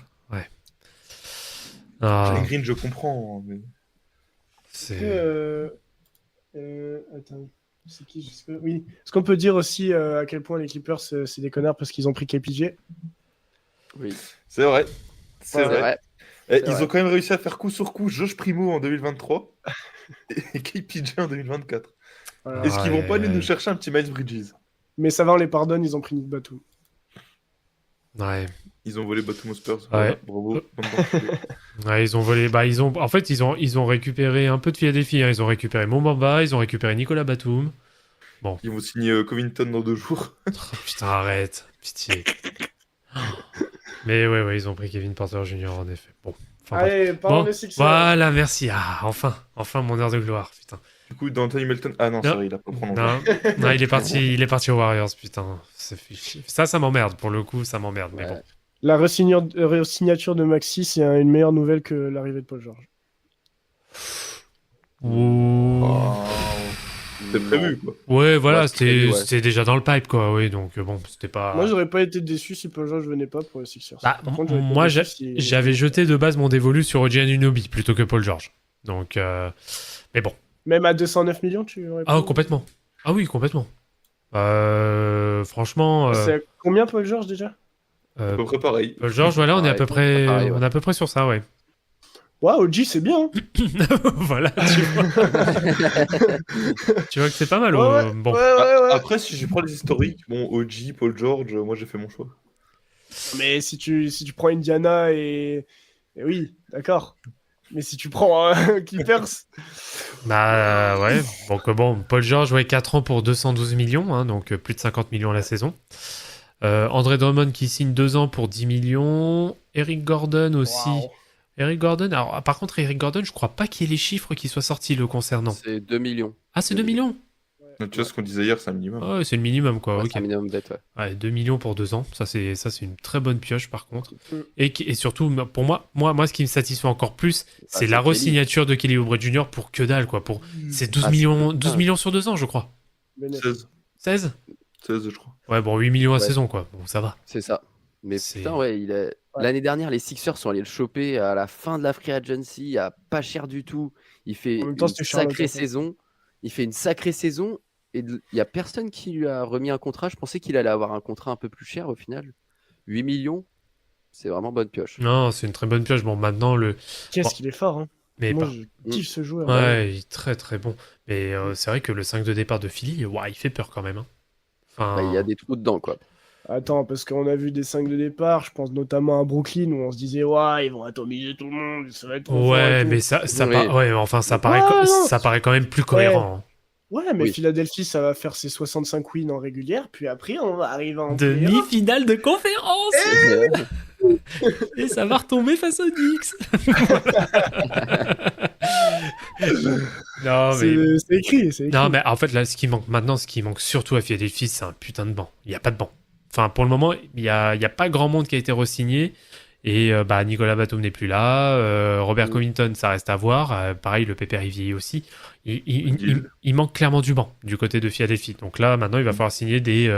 Ah, Jalen Green, je comprends, mais... c'est... Attends. C'est qui? Je sais pas. Oui. Est-ce qu'on peut dire aussi à quel point les Clippers c'est des connards parce qu'ils ont pris KPJ? Oui, C'est vrai. c'est vrai. Ils vrai. ont quand même réussi à faire coup sur coup Josh Primo en 2023 et KPJ en 2024. Voilà. Est-ce qu'ils vont pas aller nous chercher un petit Miles Bridges? Mais ça va, on les pardonne, ils ont pris Nick Batum. Ouais. Ils ont volé Batum aux Spurs. Ouais. Voilà, bravo. Ouais, ils ont volé. Bah, en fait, ils ont récupéré un peu de Philadelphie. Ils ont récupéré Mo Bamba, ils ont récupéré Nicolas Batum. Ils vont signer Covington dans 2 jours. Oh, putain, arrête. Pitié. Mais ouais, ils ont pris Kevin Porter Jr. en effet. Bon. Enfin, bref. Allez, parlons Bon, des Sixers. voilà, merci. Ah, enfin mon heure de gloire, putain. Du coup, d'Anthony Melton. Ah non, c'est vrai, il a pas prolongé. Non, il est parti aux Warriors, putain. Ça m'emmerde, pour le coup, ça m'emmerde, mais Ouais. bon. La re-signature de Maxi, c'est une meilleure nouvelle que l'arrivée de Paul George. Ouh. C'était prévu, quoi. Ouais, voilà, Ouais, c'était ouais. c'était déjà dans le pipe, quoi, oui, donc bon, c'était pas... Moi, j'aurais pas été déçu si Paul George venait pas pour les Sixers. Bah, Par contre, j'aurais été moi, déçu si- j'avais jeté de base mon dévolu sur OG Anunoby plutôt que Paul George. Donc, mais bon. Même à 209 millions, tu aurais Ah, pas- complètement. Ah oui, complètement. Franchement, C'est à combien Paul George déjà? À peu près pareil. Paul George, voilà, on est à peu près, pareil, ouais. on est à peu près sur ça, ouais. Waouh, OG, c'est bien. Hein. Voilà, tu vois. Tu vois que c'est pas mal. Ouais, Bon. ouais. Après, si je prends les historiques, bon, OG, Paul George, moi j'ai fait mon choix. Mais si tu prends Indiana et oui, d'accord. Mais si tu prends Clippers, Bah ouais. Donc bon, Paul George, ouais, 4 ans pour 212 millions, hein, donc plus de 50 millions la saison. André Drummond qui signe 2 ans pour 10 millions. Eric Gordon aussi. Waouh. Eric Gordon, alors par contre, Eric Gordon, je crois pas qu'il y ait les chiffres qui soient sortis le concernant. C'est 2 millions. Ah, c'est 2 millions? Tu vois ce qu'on disait hier, c'est un minimum. Ouais, c'est le minimum, quoi. Ouais, Ok. c'est un minimum bête, ouais. Ouais, 2 millions pour 2 ans, ça c'est une très bonne pioche par contre. Mm. Et surtout, pour moi, ce qui me satisfait encore plus, c'est c'est la Kelly. re-signature de Kelly Oubre Jr. pour que dalle, quoi. C'est 12 Ah, millions, c'est 12 millions sur 2 ans, je crois. Bennett. 16, 16? je crois. Ouais, bon, 8 millions à Ouais. saison, quoi. Bon, ça va. C'est ça. Mais C'est- putain, ouais, l'année dernière, les Sixers sont allés le choper à la fin de la free agency, à pas cher du tout. Il fait En même temps, une c'était Charlotte, sacrée en fait. saison. Il fait une sacrée saison. il y a personne qui lui a remis un contrat. Je pensais qu'il allait avoir un contrat un peu plus cher au final. 8 millions, c'est vraiment bonne pioche. Non, c'est une très bonne pioche. Bon, maintenant, Qu'est-ce Bon. qu'il est fort, hein. Mais Moi, par- je kiffe ce joueur. Ouais, il est très très bon. Mais c'est vrai que le 5 de départ de Philly, il fait peur quand même. Hein. Enfin, Il y a des trous dedans, quoi. Attends, parce qu'on a vu des 5 de départ, je pense notamment à Brooklyn, où on se disait, ouais, ils vont atomiser tout le monde, ça va être trop fort et ouais, tout. mais ça Oui. ouais, enfin, ça paraît, Ouais, non, ça paraît quand même plus cohérent. Ouais, mais Oui. Philadelphie, ça va faire ses 65 wins en régulière, puis après, on va arriver en playoff. Demi-finale de conférence Eh et ça va retomber face aux Knicks. Non, mais... C'est écrit, c'est écrit. Non, mais en fait, là, ce qui manque surtout à Philadelphie, c'est un putain de banc. Il n'y a pas de banc. Enfin, pour le moment, il y a pas grand monde qui a été re-signé. Et Nicolas Batum n'est plus là. Robert Covington, ça reste à voir. Pareil, le Pépère, il vieillit aussi. Il manque clairement du banc du côté de Philadelphie. Donc là, maintenant, il va falloir signer des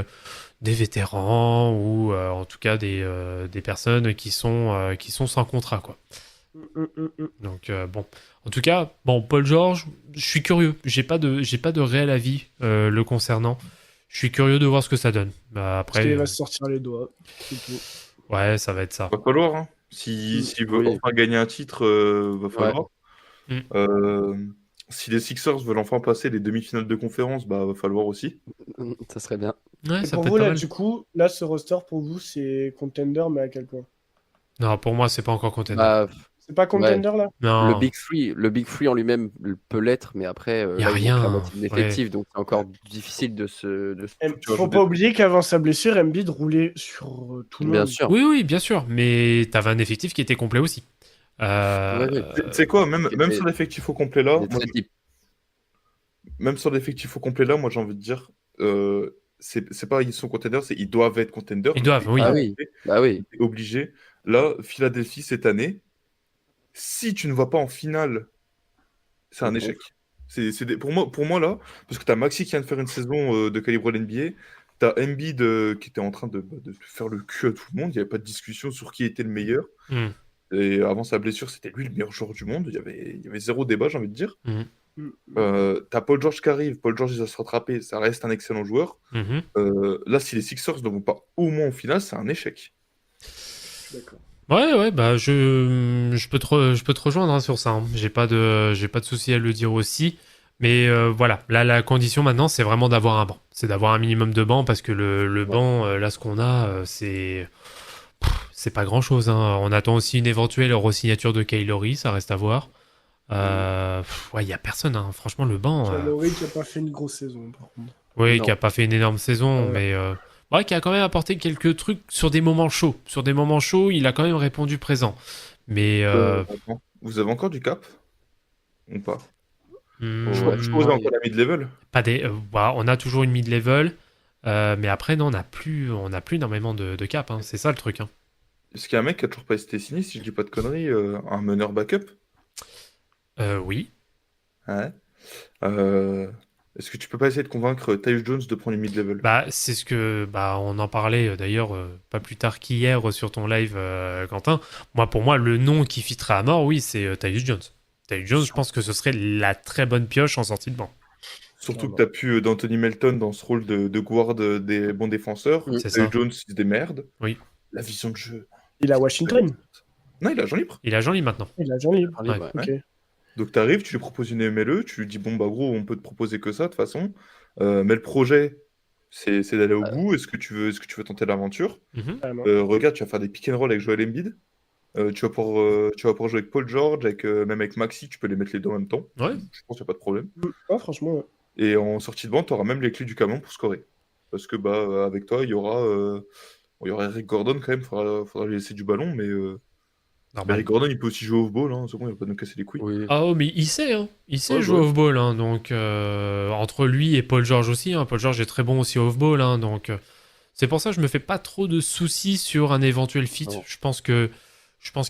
vétérans ou en tout cas des personnes qui sont sans contrat, quoi. Donc bon, en tout cas, bon, Paul George, je suis curieux. J'ai pas de réel avis le concernant. Je suis curieux de voir ce que ça donne. Après, Il va se sortir les doigts, c'est tout. ouais, ça va être ça. Va falloir, hein. S'il veut Oui. enfin gagner un titre, va falloir. Si les Sixers veulent enfin passer les demi-finales de conférence, va falloir aussi. Ça serait bien. Ouais, Et ça pour peut vous, être pas là, mal. du coup, là, ce roster, pour vous, c'est contender, mais à quel point? Non, pour moi, c'est pas encore contender. Bah, C'est pas contender, là? Non. le Big Three en lui-même peut l'être, mais après, Y a là, ils rien, ont la moitié de l'effectif, donc c'est encore difficile de se. Faut pas oublier qu'avant sa blessure, Embiid roulait sur tout le Bien monde. sûr. Oui, bien sûr. Mais t'avais un effectif qui était complet aussi. Ouais. Tu sais quoi, même mais- sur l'effectif au complet là, Il est très deep. même sur l'effectif au complet là, moi j'ai envie de dire, c'est pas ils sont contenders, c'est ils doivent être contenders. Ils doivent, oui. Ah oui. Bah oui. T'es obligé. Là, Philadelphie cette année, si tu ne vas pas en finale, c'est un échec. Pour moi là, parce que t'as Maxi qui vient de faire une saison de calibre NBA, t'as Embiid qui était en train de faire le cul à tout le monde, il n'y avait pas de discussion sur qui était le meilleur. Mm. Et avant sa blessure, c'était lui le meilleur joueur du monde. Il y avait zéro débat, j'ai envie de dire. T'as Paul George qui arrive. Paul George, il va se rattraper. Ça reste un excellent joueur. Mhm. Là, si les Sixers ne vont pas au moins en finale, c'est un échec. Je suis d'accord. Ouais, bah je peux te rejoindre hein, sur ça. Hein. J'ai pas de souci à le dire aussi. Mais voilà, là la condition maintenant, c'est vraiment d'avoir un banc. C'est d'avoir un minimum de banc parce que le banc, là ce qu'on a, c'est pas grand chose. Hein. On attend aussi une éventuelle re-signature de Kyle Lowry, ça reste à voir. Ouais, il y a personne. Hein. Franchement, le banc. Lowry qui a pas fait une grosse saison, par contre. Oui, Non. qui a pas fait une énorme saison, mais ouais, qui a quand même apporté quelques trucs sur des moments chauds. Sur des moments chauds, il a quand même répondu présent. Mais Vous avez encore du cap ou pas? hmm, Je pose encore la mid-level. pas des, bah, on a toujours une mid-level, mais après non, on n'a plus énormément de cap. Hein. C'est ça le truc. Hein. Est-ce qu'il y a un mec qui a toujours pas été signé, si je dis pas de conneries, un meneur backup? Oui. Ouais. Est-ce que tu peux pas essayer de convaincre Tyus Jones de prendre une mid-level? Bah, c'est ce que on en parlait d'ailleurs pas plus tard qu'hier sur ton live, Quentin. Pour moi, le nom qui fitterait à mort, oui, c'est Tyus Jones. Tyus Jones, je pense que ce serait la très bonne pioche en sortie de banc. Surtout que t'as pu d'Anthony Melton dans ce rôle de guard des bons défenseurs. C'est Tyus ça. Jones, il se démerde. Oui. La vision de jeu. Il est à Washington. Non, il a agent libre. Il a Jean-Ly maintenant. Il a Jean libre. Ouais. Ok. Donc t'arrives, tu lui proposes une MLE, tu lui dis bon bah gros, on peut te proposer que ça de toute façon. Mais le projet, c'est d'aller au bout. Est-ce que tu veux tenter l'aventure? Mhm. Carrément. Regarde, tu vas faire des pick and roll avec Joel Embiid. Tu vas pouvoir jouer avec Paul George, même avec Maxi, tu peux les mettre les deux en même temps. Ouais. Je pense qu'il n'y a pas de problème. Ouais, franchement, ouais. Et en sortie de banc, tu auras même les clés du camion pour scorer. Parce que avec toi, il y aura Eric Gordon quand même, faudra lui laisser du ballon, mais Normal. Eric Gordon, il peut aussi jouer off-ball, hein, c'est bon, il va pas nous casser les couilles. Oui. Ah, oh, mais il sait, hein. Il sait Ouais, jouer ouais. off-ball, hein. Donc, entre lui et Paul George aussi, hein. Paul George est très bon aussi off-ball, hein. Donc, c'est pour ça que je me fais pas trop de soucis sur un éventuel fit. Non. Je pense qu'il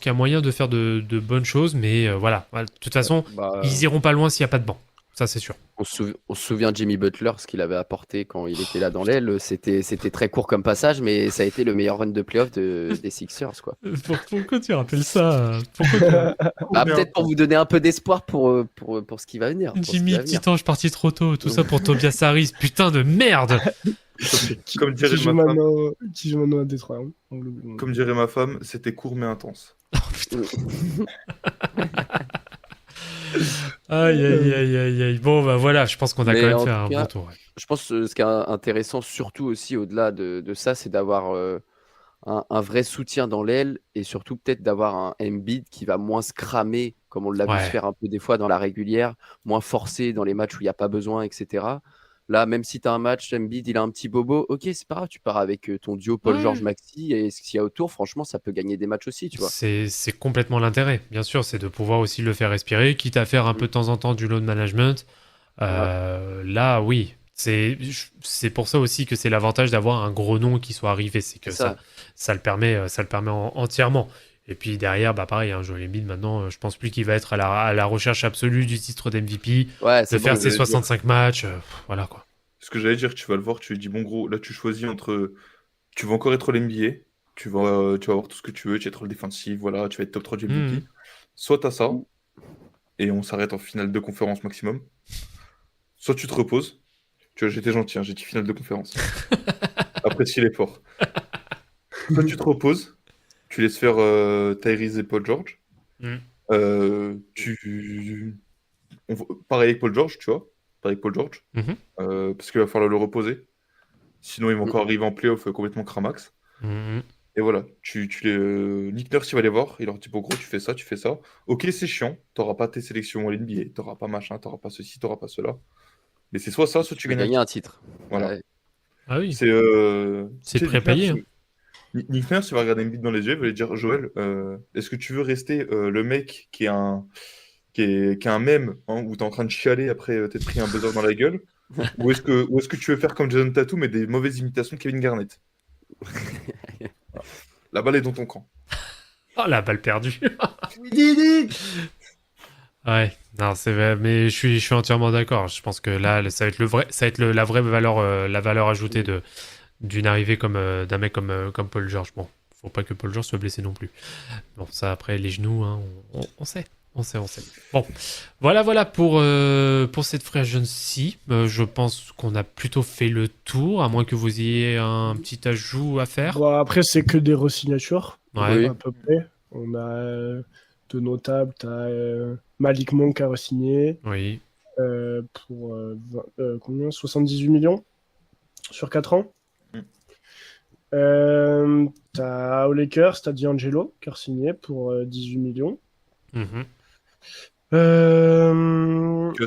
y a moyen de faire de bonnes choses, mais voilà. De toute façon, ils iront pas loin s'il y a pas de banc. Ça, c'est sûr. On se souvient de Jimmy Butler, ce qu'il avait apporté quand il était là dans l'aile. C'était très court comme passage, mais ça a été le meilleur run de playoff des Sixers, quoi. Pourquoi tu rappelles ça? Peut-être pour vous donner un peu d'espoir pour ce qui va venir. Jimmy, petit ange parti trop tôt, tout ça pour Tobias Harris, putain de merde. Comme dirait Qui joue ma femme, maintenant à Détroit. comme dirait ma femme, c'était court mais intense. Aïe. Bon, bah voilà, je pense qu'on a Mais quand même en fait tout un cas, bon tour. Ouais. Je pense que ce qui est intéressant, surtout aussi au-delà de ça, c'est d'avoir un vrai soutien dans l'aile et surtout peut-être d'avoir un Embiid qui va moins se cramer, comme on l'a vu se faire un peu des fois dans la régulière, moins forcé dans les matchs où il n'y a pas besoin, etc. Là, même si tu as un match, Embiid, il a un petit bobo, ok, c'est pas grave, tu pars avec ton duo Paul-George-Maxey et ce qu'il y a autour, franchement, ça peut gagner des matchs aussi, tu vois. C'est complètement l'intérêt, bien sûr, c'est de pouvoir aussi le faire respirer, quitte à faire un peu de temps en temps du load management. Là, oui, c'est pour ça aussi que c'est l'avantage d'avoir un gros nom qui soit arrivé, c'est que ça le permet entièrement. Et puis derrière, bah pareil, Joel Embiid, maintenant, je pense plus qu'il va être à la recherche absolue du titre d'MVP, de faire ses 65 matchs, voilà quoi. Ce que j'allais dire, tu vas le voir, tu lui dis, bon gros, là tu choisis entre, tu vas encore être l'NBA, tu vas avoir tout ce que tu veux, tu vas être le défensif, voilà, tu vas être top 3 du MVP. Soit t'as ça, et on s'arrête en finale de conférence maximum. Soit tu te reposes. Tu vois, j'étais gentil, j'ai dit finale de conférence. Apprécie l'effort. Soit tu te reposes, tu laisses faire Tyrese et Paul George. Pareil avec Paul George, tu vois. Pareil avec Paul George. Parce qu'il va falloir le reposer. Sinon, ils vont encore arriver en playoff complètement cramax. Et voilà, Nick Nurse, il va les voir. Il leur dit, bon gros, tu fais ça. Ok, c'est chiant. T'auras pas tes sélections à l'NBA. T'auras pas machin, t'auras pas ceci, t'auras pas cela. Mais c'est soit ça, soit tu gagnes un titre. Voilà. Ouais. Ah oui. C'est prépayé. Nick Nurse, il va regarder Embiid dans les yeux, il va lui dire, Joël, est-ce que tu veux rester le mec qui est un mème, hein, où t'es en train de chialer après t'être pris un buzzer dans la gueule, ou est-ce que tu veux faire comme Jason Tatum mais des mauvaises imitations de Kevin Garnett? La balle est dans ton camp. Oh, la balle perdue. We did it. Ouais, non, c'est vrai, mais je suis entièrement d'accord. Je pense que là, ça va être la vraie valeur, la valeur ajoutée d'une arrivée d'un mec comme Paul George. Bon, faut pas que Paul George soit blessé non plus. Bon, ça après les genoux, hein, on sait. Bon, voilà pour cette free agency. Je pense qu'on a plutôt fait le tour, à moins que vous ayez un petit ajout à faire. Bon, après, c'est que des re-signatures. Ouais. À peu près. On a de notables, t'as Malik Monk qui a re-signé. Oui. Pour combien 78 millions sur 4 ans. T'as aux Lakers, t'as D'Angelo qui a re-signé pour 18 millions. Qui va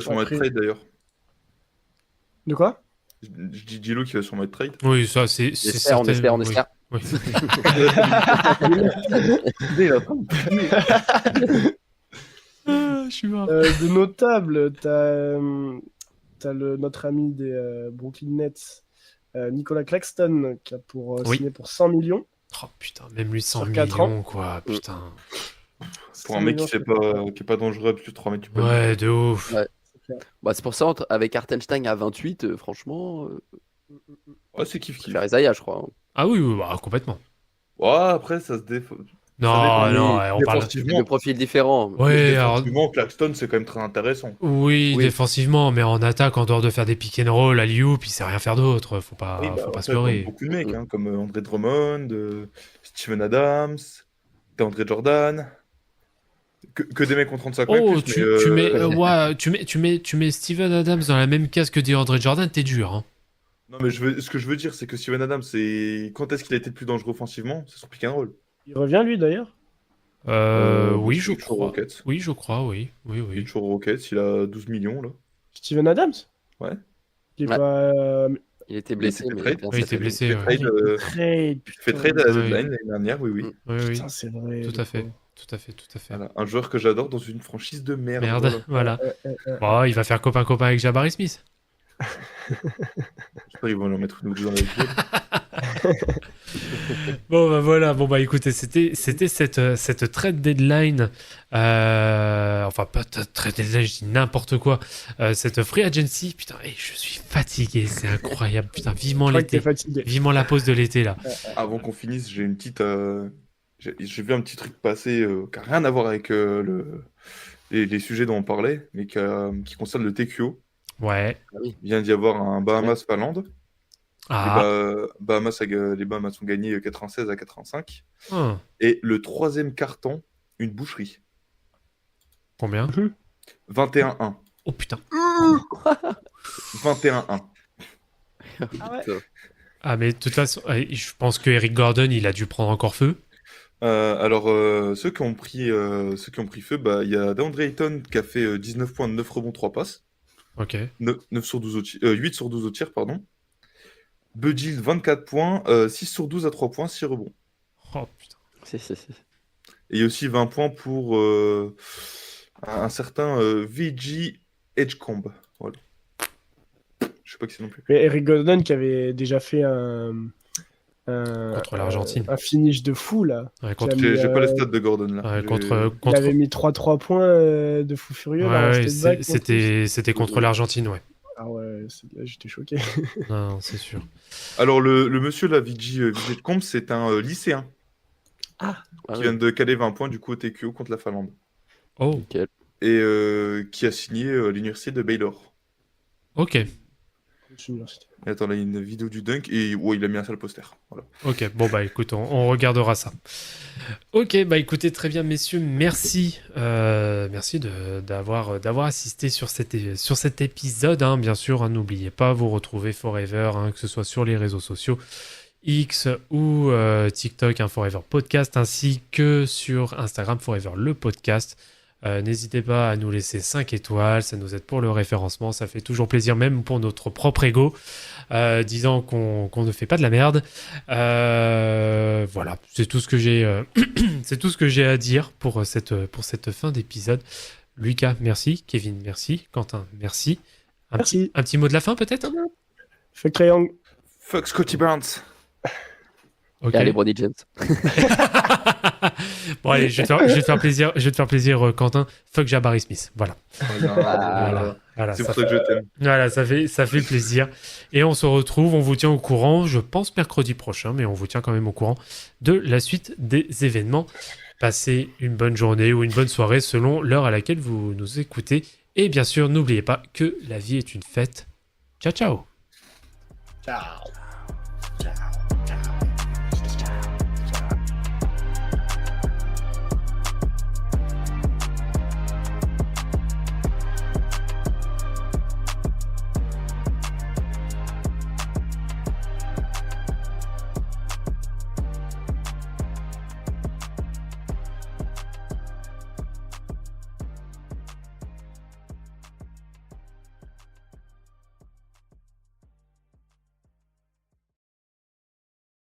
sûrement être trade d'ailleurs. De quoi? Je dis D'Lo qui va sûrement être trade. Oui, ça c'est certain. On espère. Oui. Je suis mort. De notable, t'as notre ami des Brooklyn Nets, Nicolas Claxton, qui a signé pour 100 millions. Oh putain, même lui 100 sur millions, 4 ans. quoi, putain. Pour un mec qui est pas dangereux, plus de 3 mètres. Ouais, de ouf. Ouais. Bah, c'est pour ça, avec Hartenstein à 28, franchement. Ouais, c'est kiff. Faire Isaiah, je crois. Ah oui, bah, complètement. Ouais, après, ça se défend. Non, on parle de profils différents. Ouais, défensivement, Claxton, c'est quand même très intéressant. Oui, défensivement, mais en attaque, en dehors de faire des pick and roll, alley-oop, il sait rien faire d'autre. Faut pas se leurrer. Beaucoup de mecs, hein, comme André Drummond, Steven Adams, André Jordan. Que des mecs ont 35 ans. Oh, tu mets Steven Adams dans la même case que DeAndre Jordan, t'es dur. Hein. Non, mais ce que je veux dire, c'est que Steven Adams, quand est-ce qu'il a été le plus dangereux offensivement? C'est son pick and roll. Il revient, lui, d'ailleurs? Oui, je crois. Oui, je crois, oui. Il est toujours au Rockets, il a 12 millions, là. Steven Adams? Ouais. Il est pas... Il était blessé. Il était blessé, Il fait trade à la deadline l'année dernière, oui. Putain, c'est vrai. Tout à fait. Voilà. Un joueur que j'adore dans une franchise de merde. Voilà. Bon, il va faire copain avec Jabari Smith. J'espère qu'ils vont leur mettre une ou deux dans la gueule. Bon bah voilà, bon bah écoutez, c'était cette trade deadline, enfin pas trade deadline, je dis n'importe quoi, cette free agency, putain, je suis fatigué, c'est incroyable, putain, vivement l'été, vivement la pause de l'été là. Avant qu'on finisse, j'ai une petite, j'ai vu un petit truc passer qui n'a rien à voir avec les sujets dont on parlait, mais qui concerne le TQO. Ouais. Il vient d'y avoir un Bahamas-Finlande. Ah. Les Bahamas ont gagné 96-85. Et le troisième carton, une boucherie. Combien? 21-1. Oh putain. 21-1. Ah mais de toute façon, je pense que Eric Gordon, il a dû prendre encore feu. Alors, ceux qui ont pris feu, il y a DeAndre Ayton qui a fait 19 points, 9 rebonds, 3 passes. Ok. 9 sur 12 8 sur 12 au tir, pardon. Buddy, 24 points, 6 sur 12 à 3 points, 6 rebonds. Oh putain. Et il y a aussi 20 points pour un certain VG Edgecombe. Voilà. Je sais pas qui c'est non plus. Mais Eric Gordon qui avait déjà fait contre l'Argentine. Un finish de fou là. Ouais, j'ai pas les stats de Gordon là. Il avait mis 3 points de fou furieux. Ouais, c'était contre l'Argentine, ouais. Ah ouais, là j'étais choqué. Non, c'est sûr. Alors le monsieur là, VG Edgecombe, c'est un lycéen. Qui vient de caler 20 points du coup au TQO contre la Finlande. Oh. Nickel. Et qui a signé l'université de Baylor. Ok. Et attends, là, il y a une vidéo du dunk et il a mis un sale poster. Voilà. Ok, bon bah écoute, on regardera ça. Ok, bah écoutez, très bien messieurs, merci d'avoir assisté sur cet épisode, hein, bien sûr, hein, n'oubliez pas, vous retrouvez Forever, hein, que ce soit sur les réseaux sociaux, X ou TikTok, hein, Forever Podcast, ainsi que sur Instagram, Forever le podcast. N'hésitez pas à nous laisser 5 étoiles, ça nous aide pour le référencement, ça fait toujours plaisir, même pour notre propre ego, disant qu'on ne fait pas de la merde. Voilà, c'est tout ce que j'ai à dire pour cette fin d'épisode. Lucas, merci. Kevin, merci. Quentin, merci. Un petit mot de la fin peut-être? Fuck Trae Young. Fuck Scotty Barnes. Ok. Et allez, Brodie James. Bon allez, je vais te faire plaisir, Quentin. Fuck Jabari Smith. Voilà. Voilà, c'est pour ça que je t'aime. Voilà, ça fait plaisir. Et on se retrouve, on vous tient au courant, je pense mercredi prochain, mais on vous tient quand même au courant de la suite des événements. Passez une bonne journée ou une bonne soirée selon l'heure à laquelle vous nous écoutez. Et bien sûr, n'oubliez pas que la vie est une fête. Ciao, ciao. Ciao.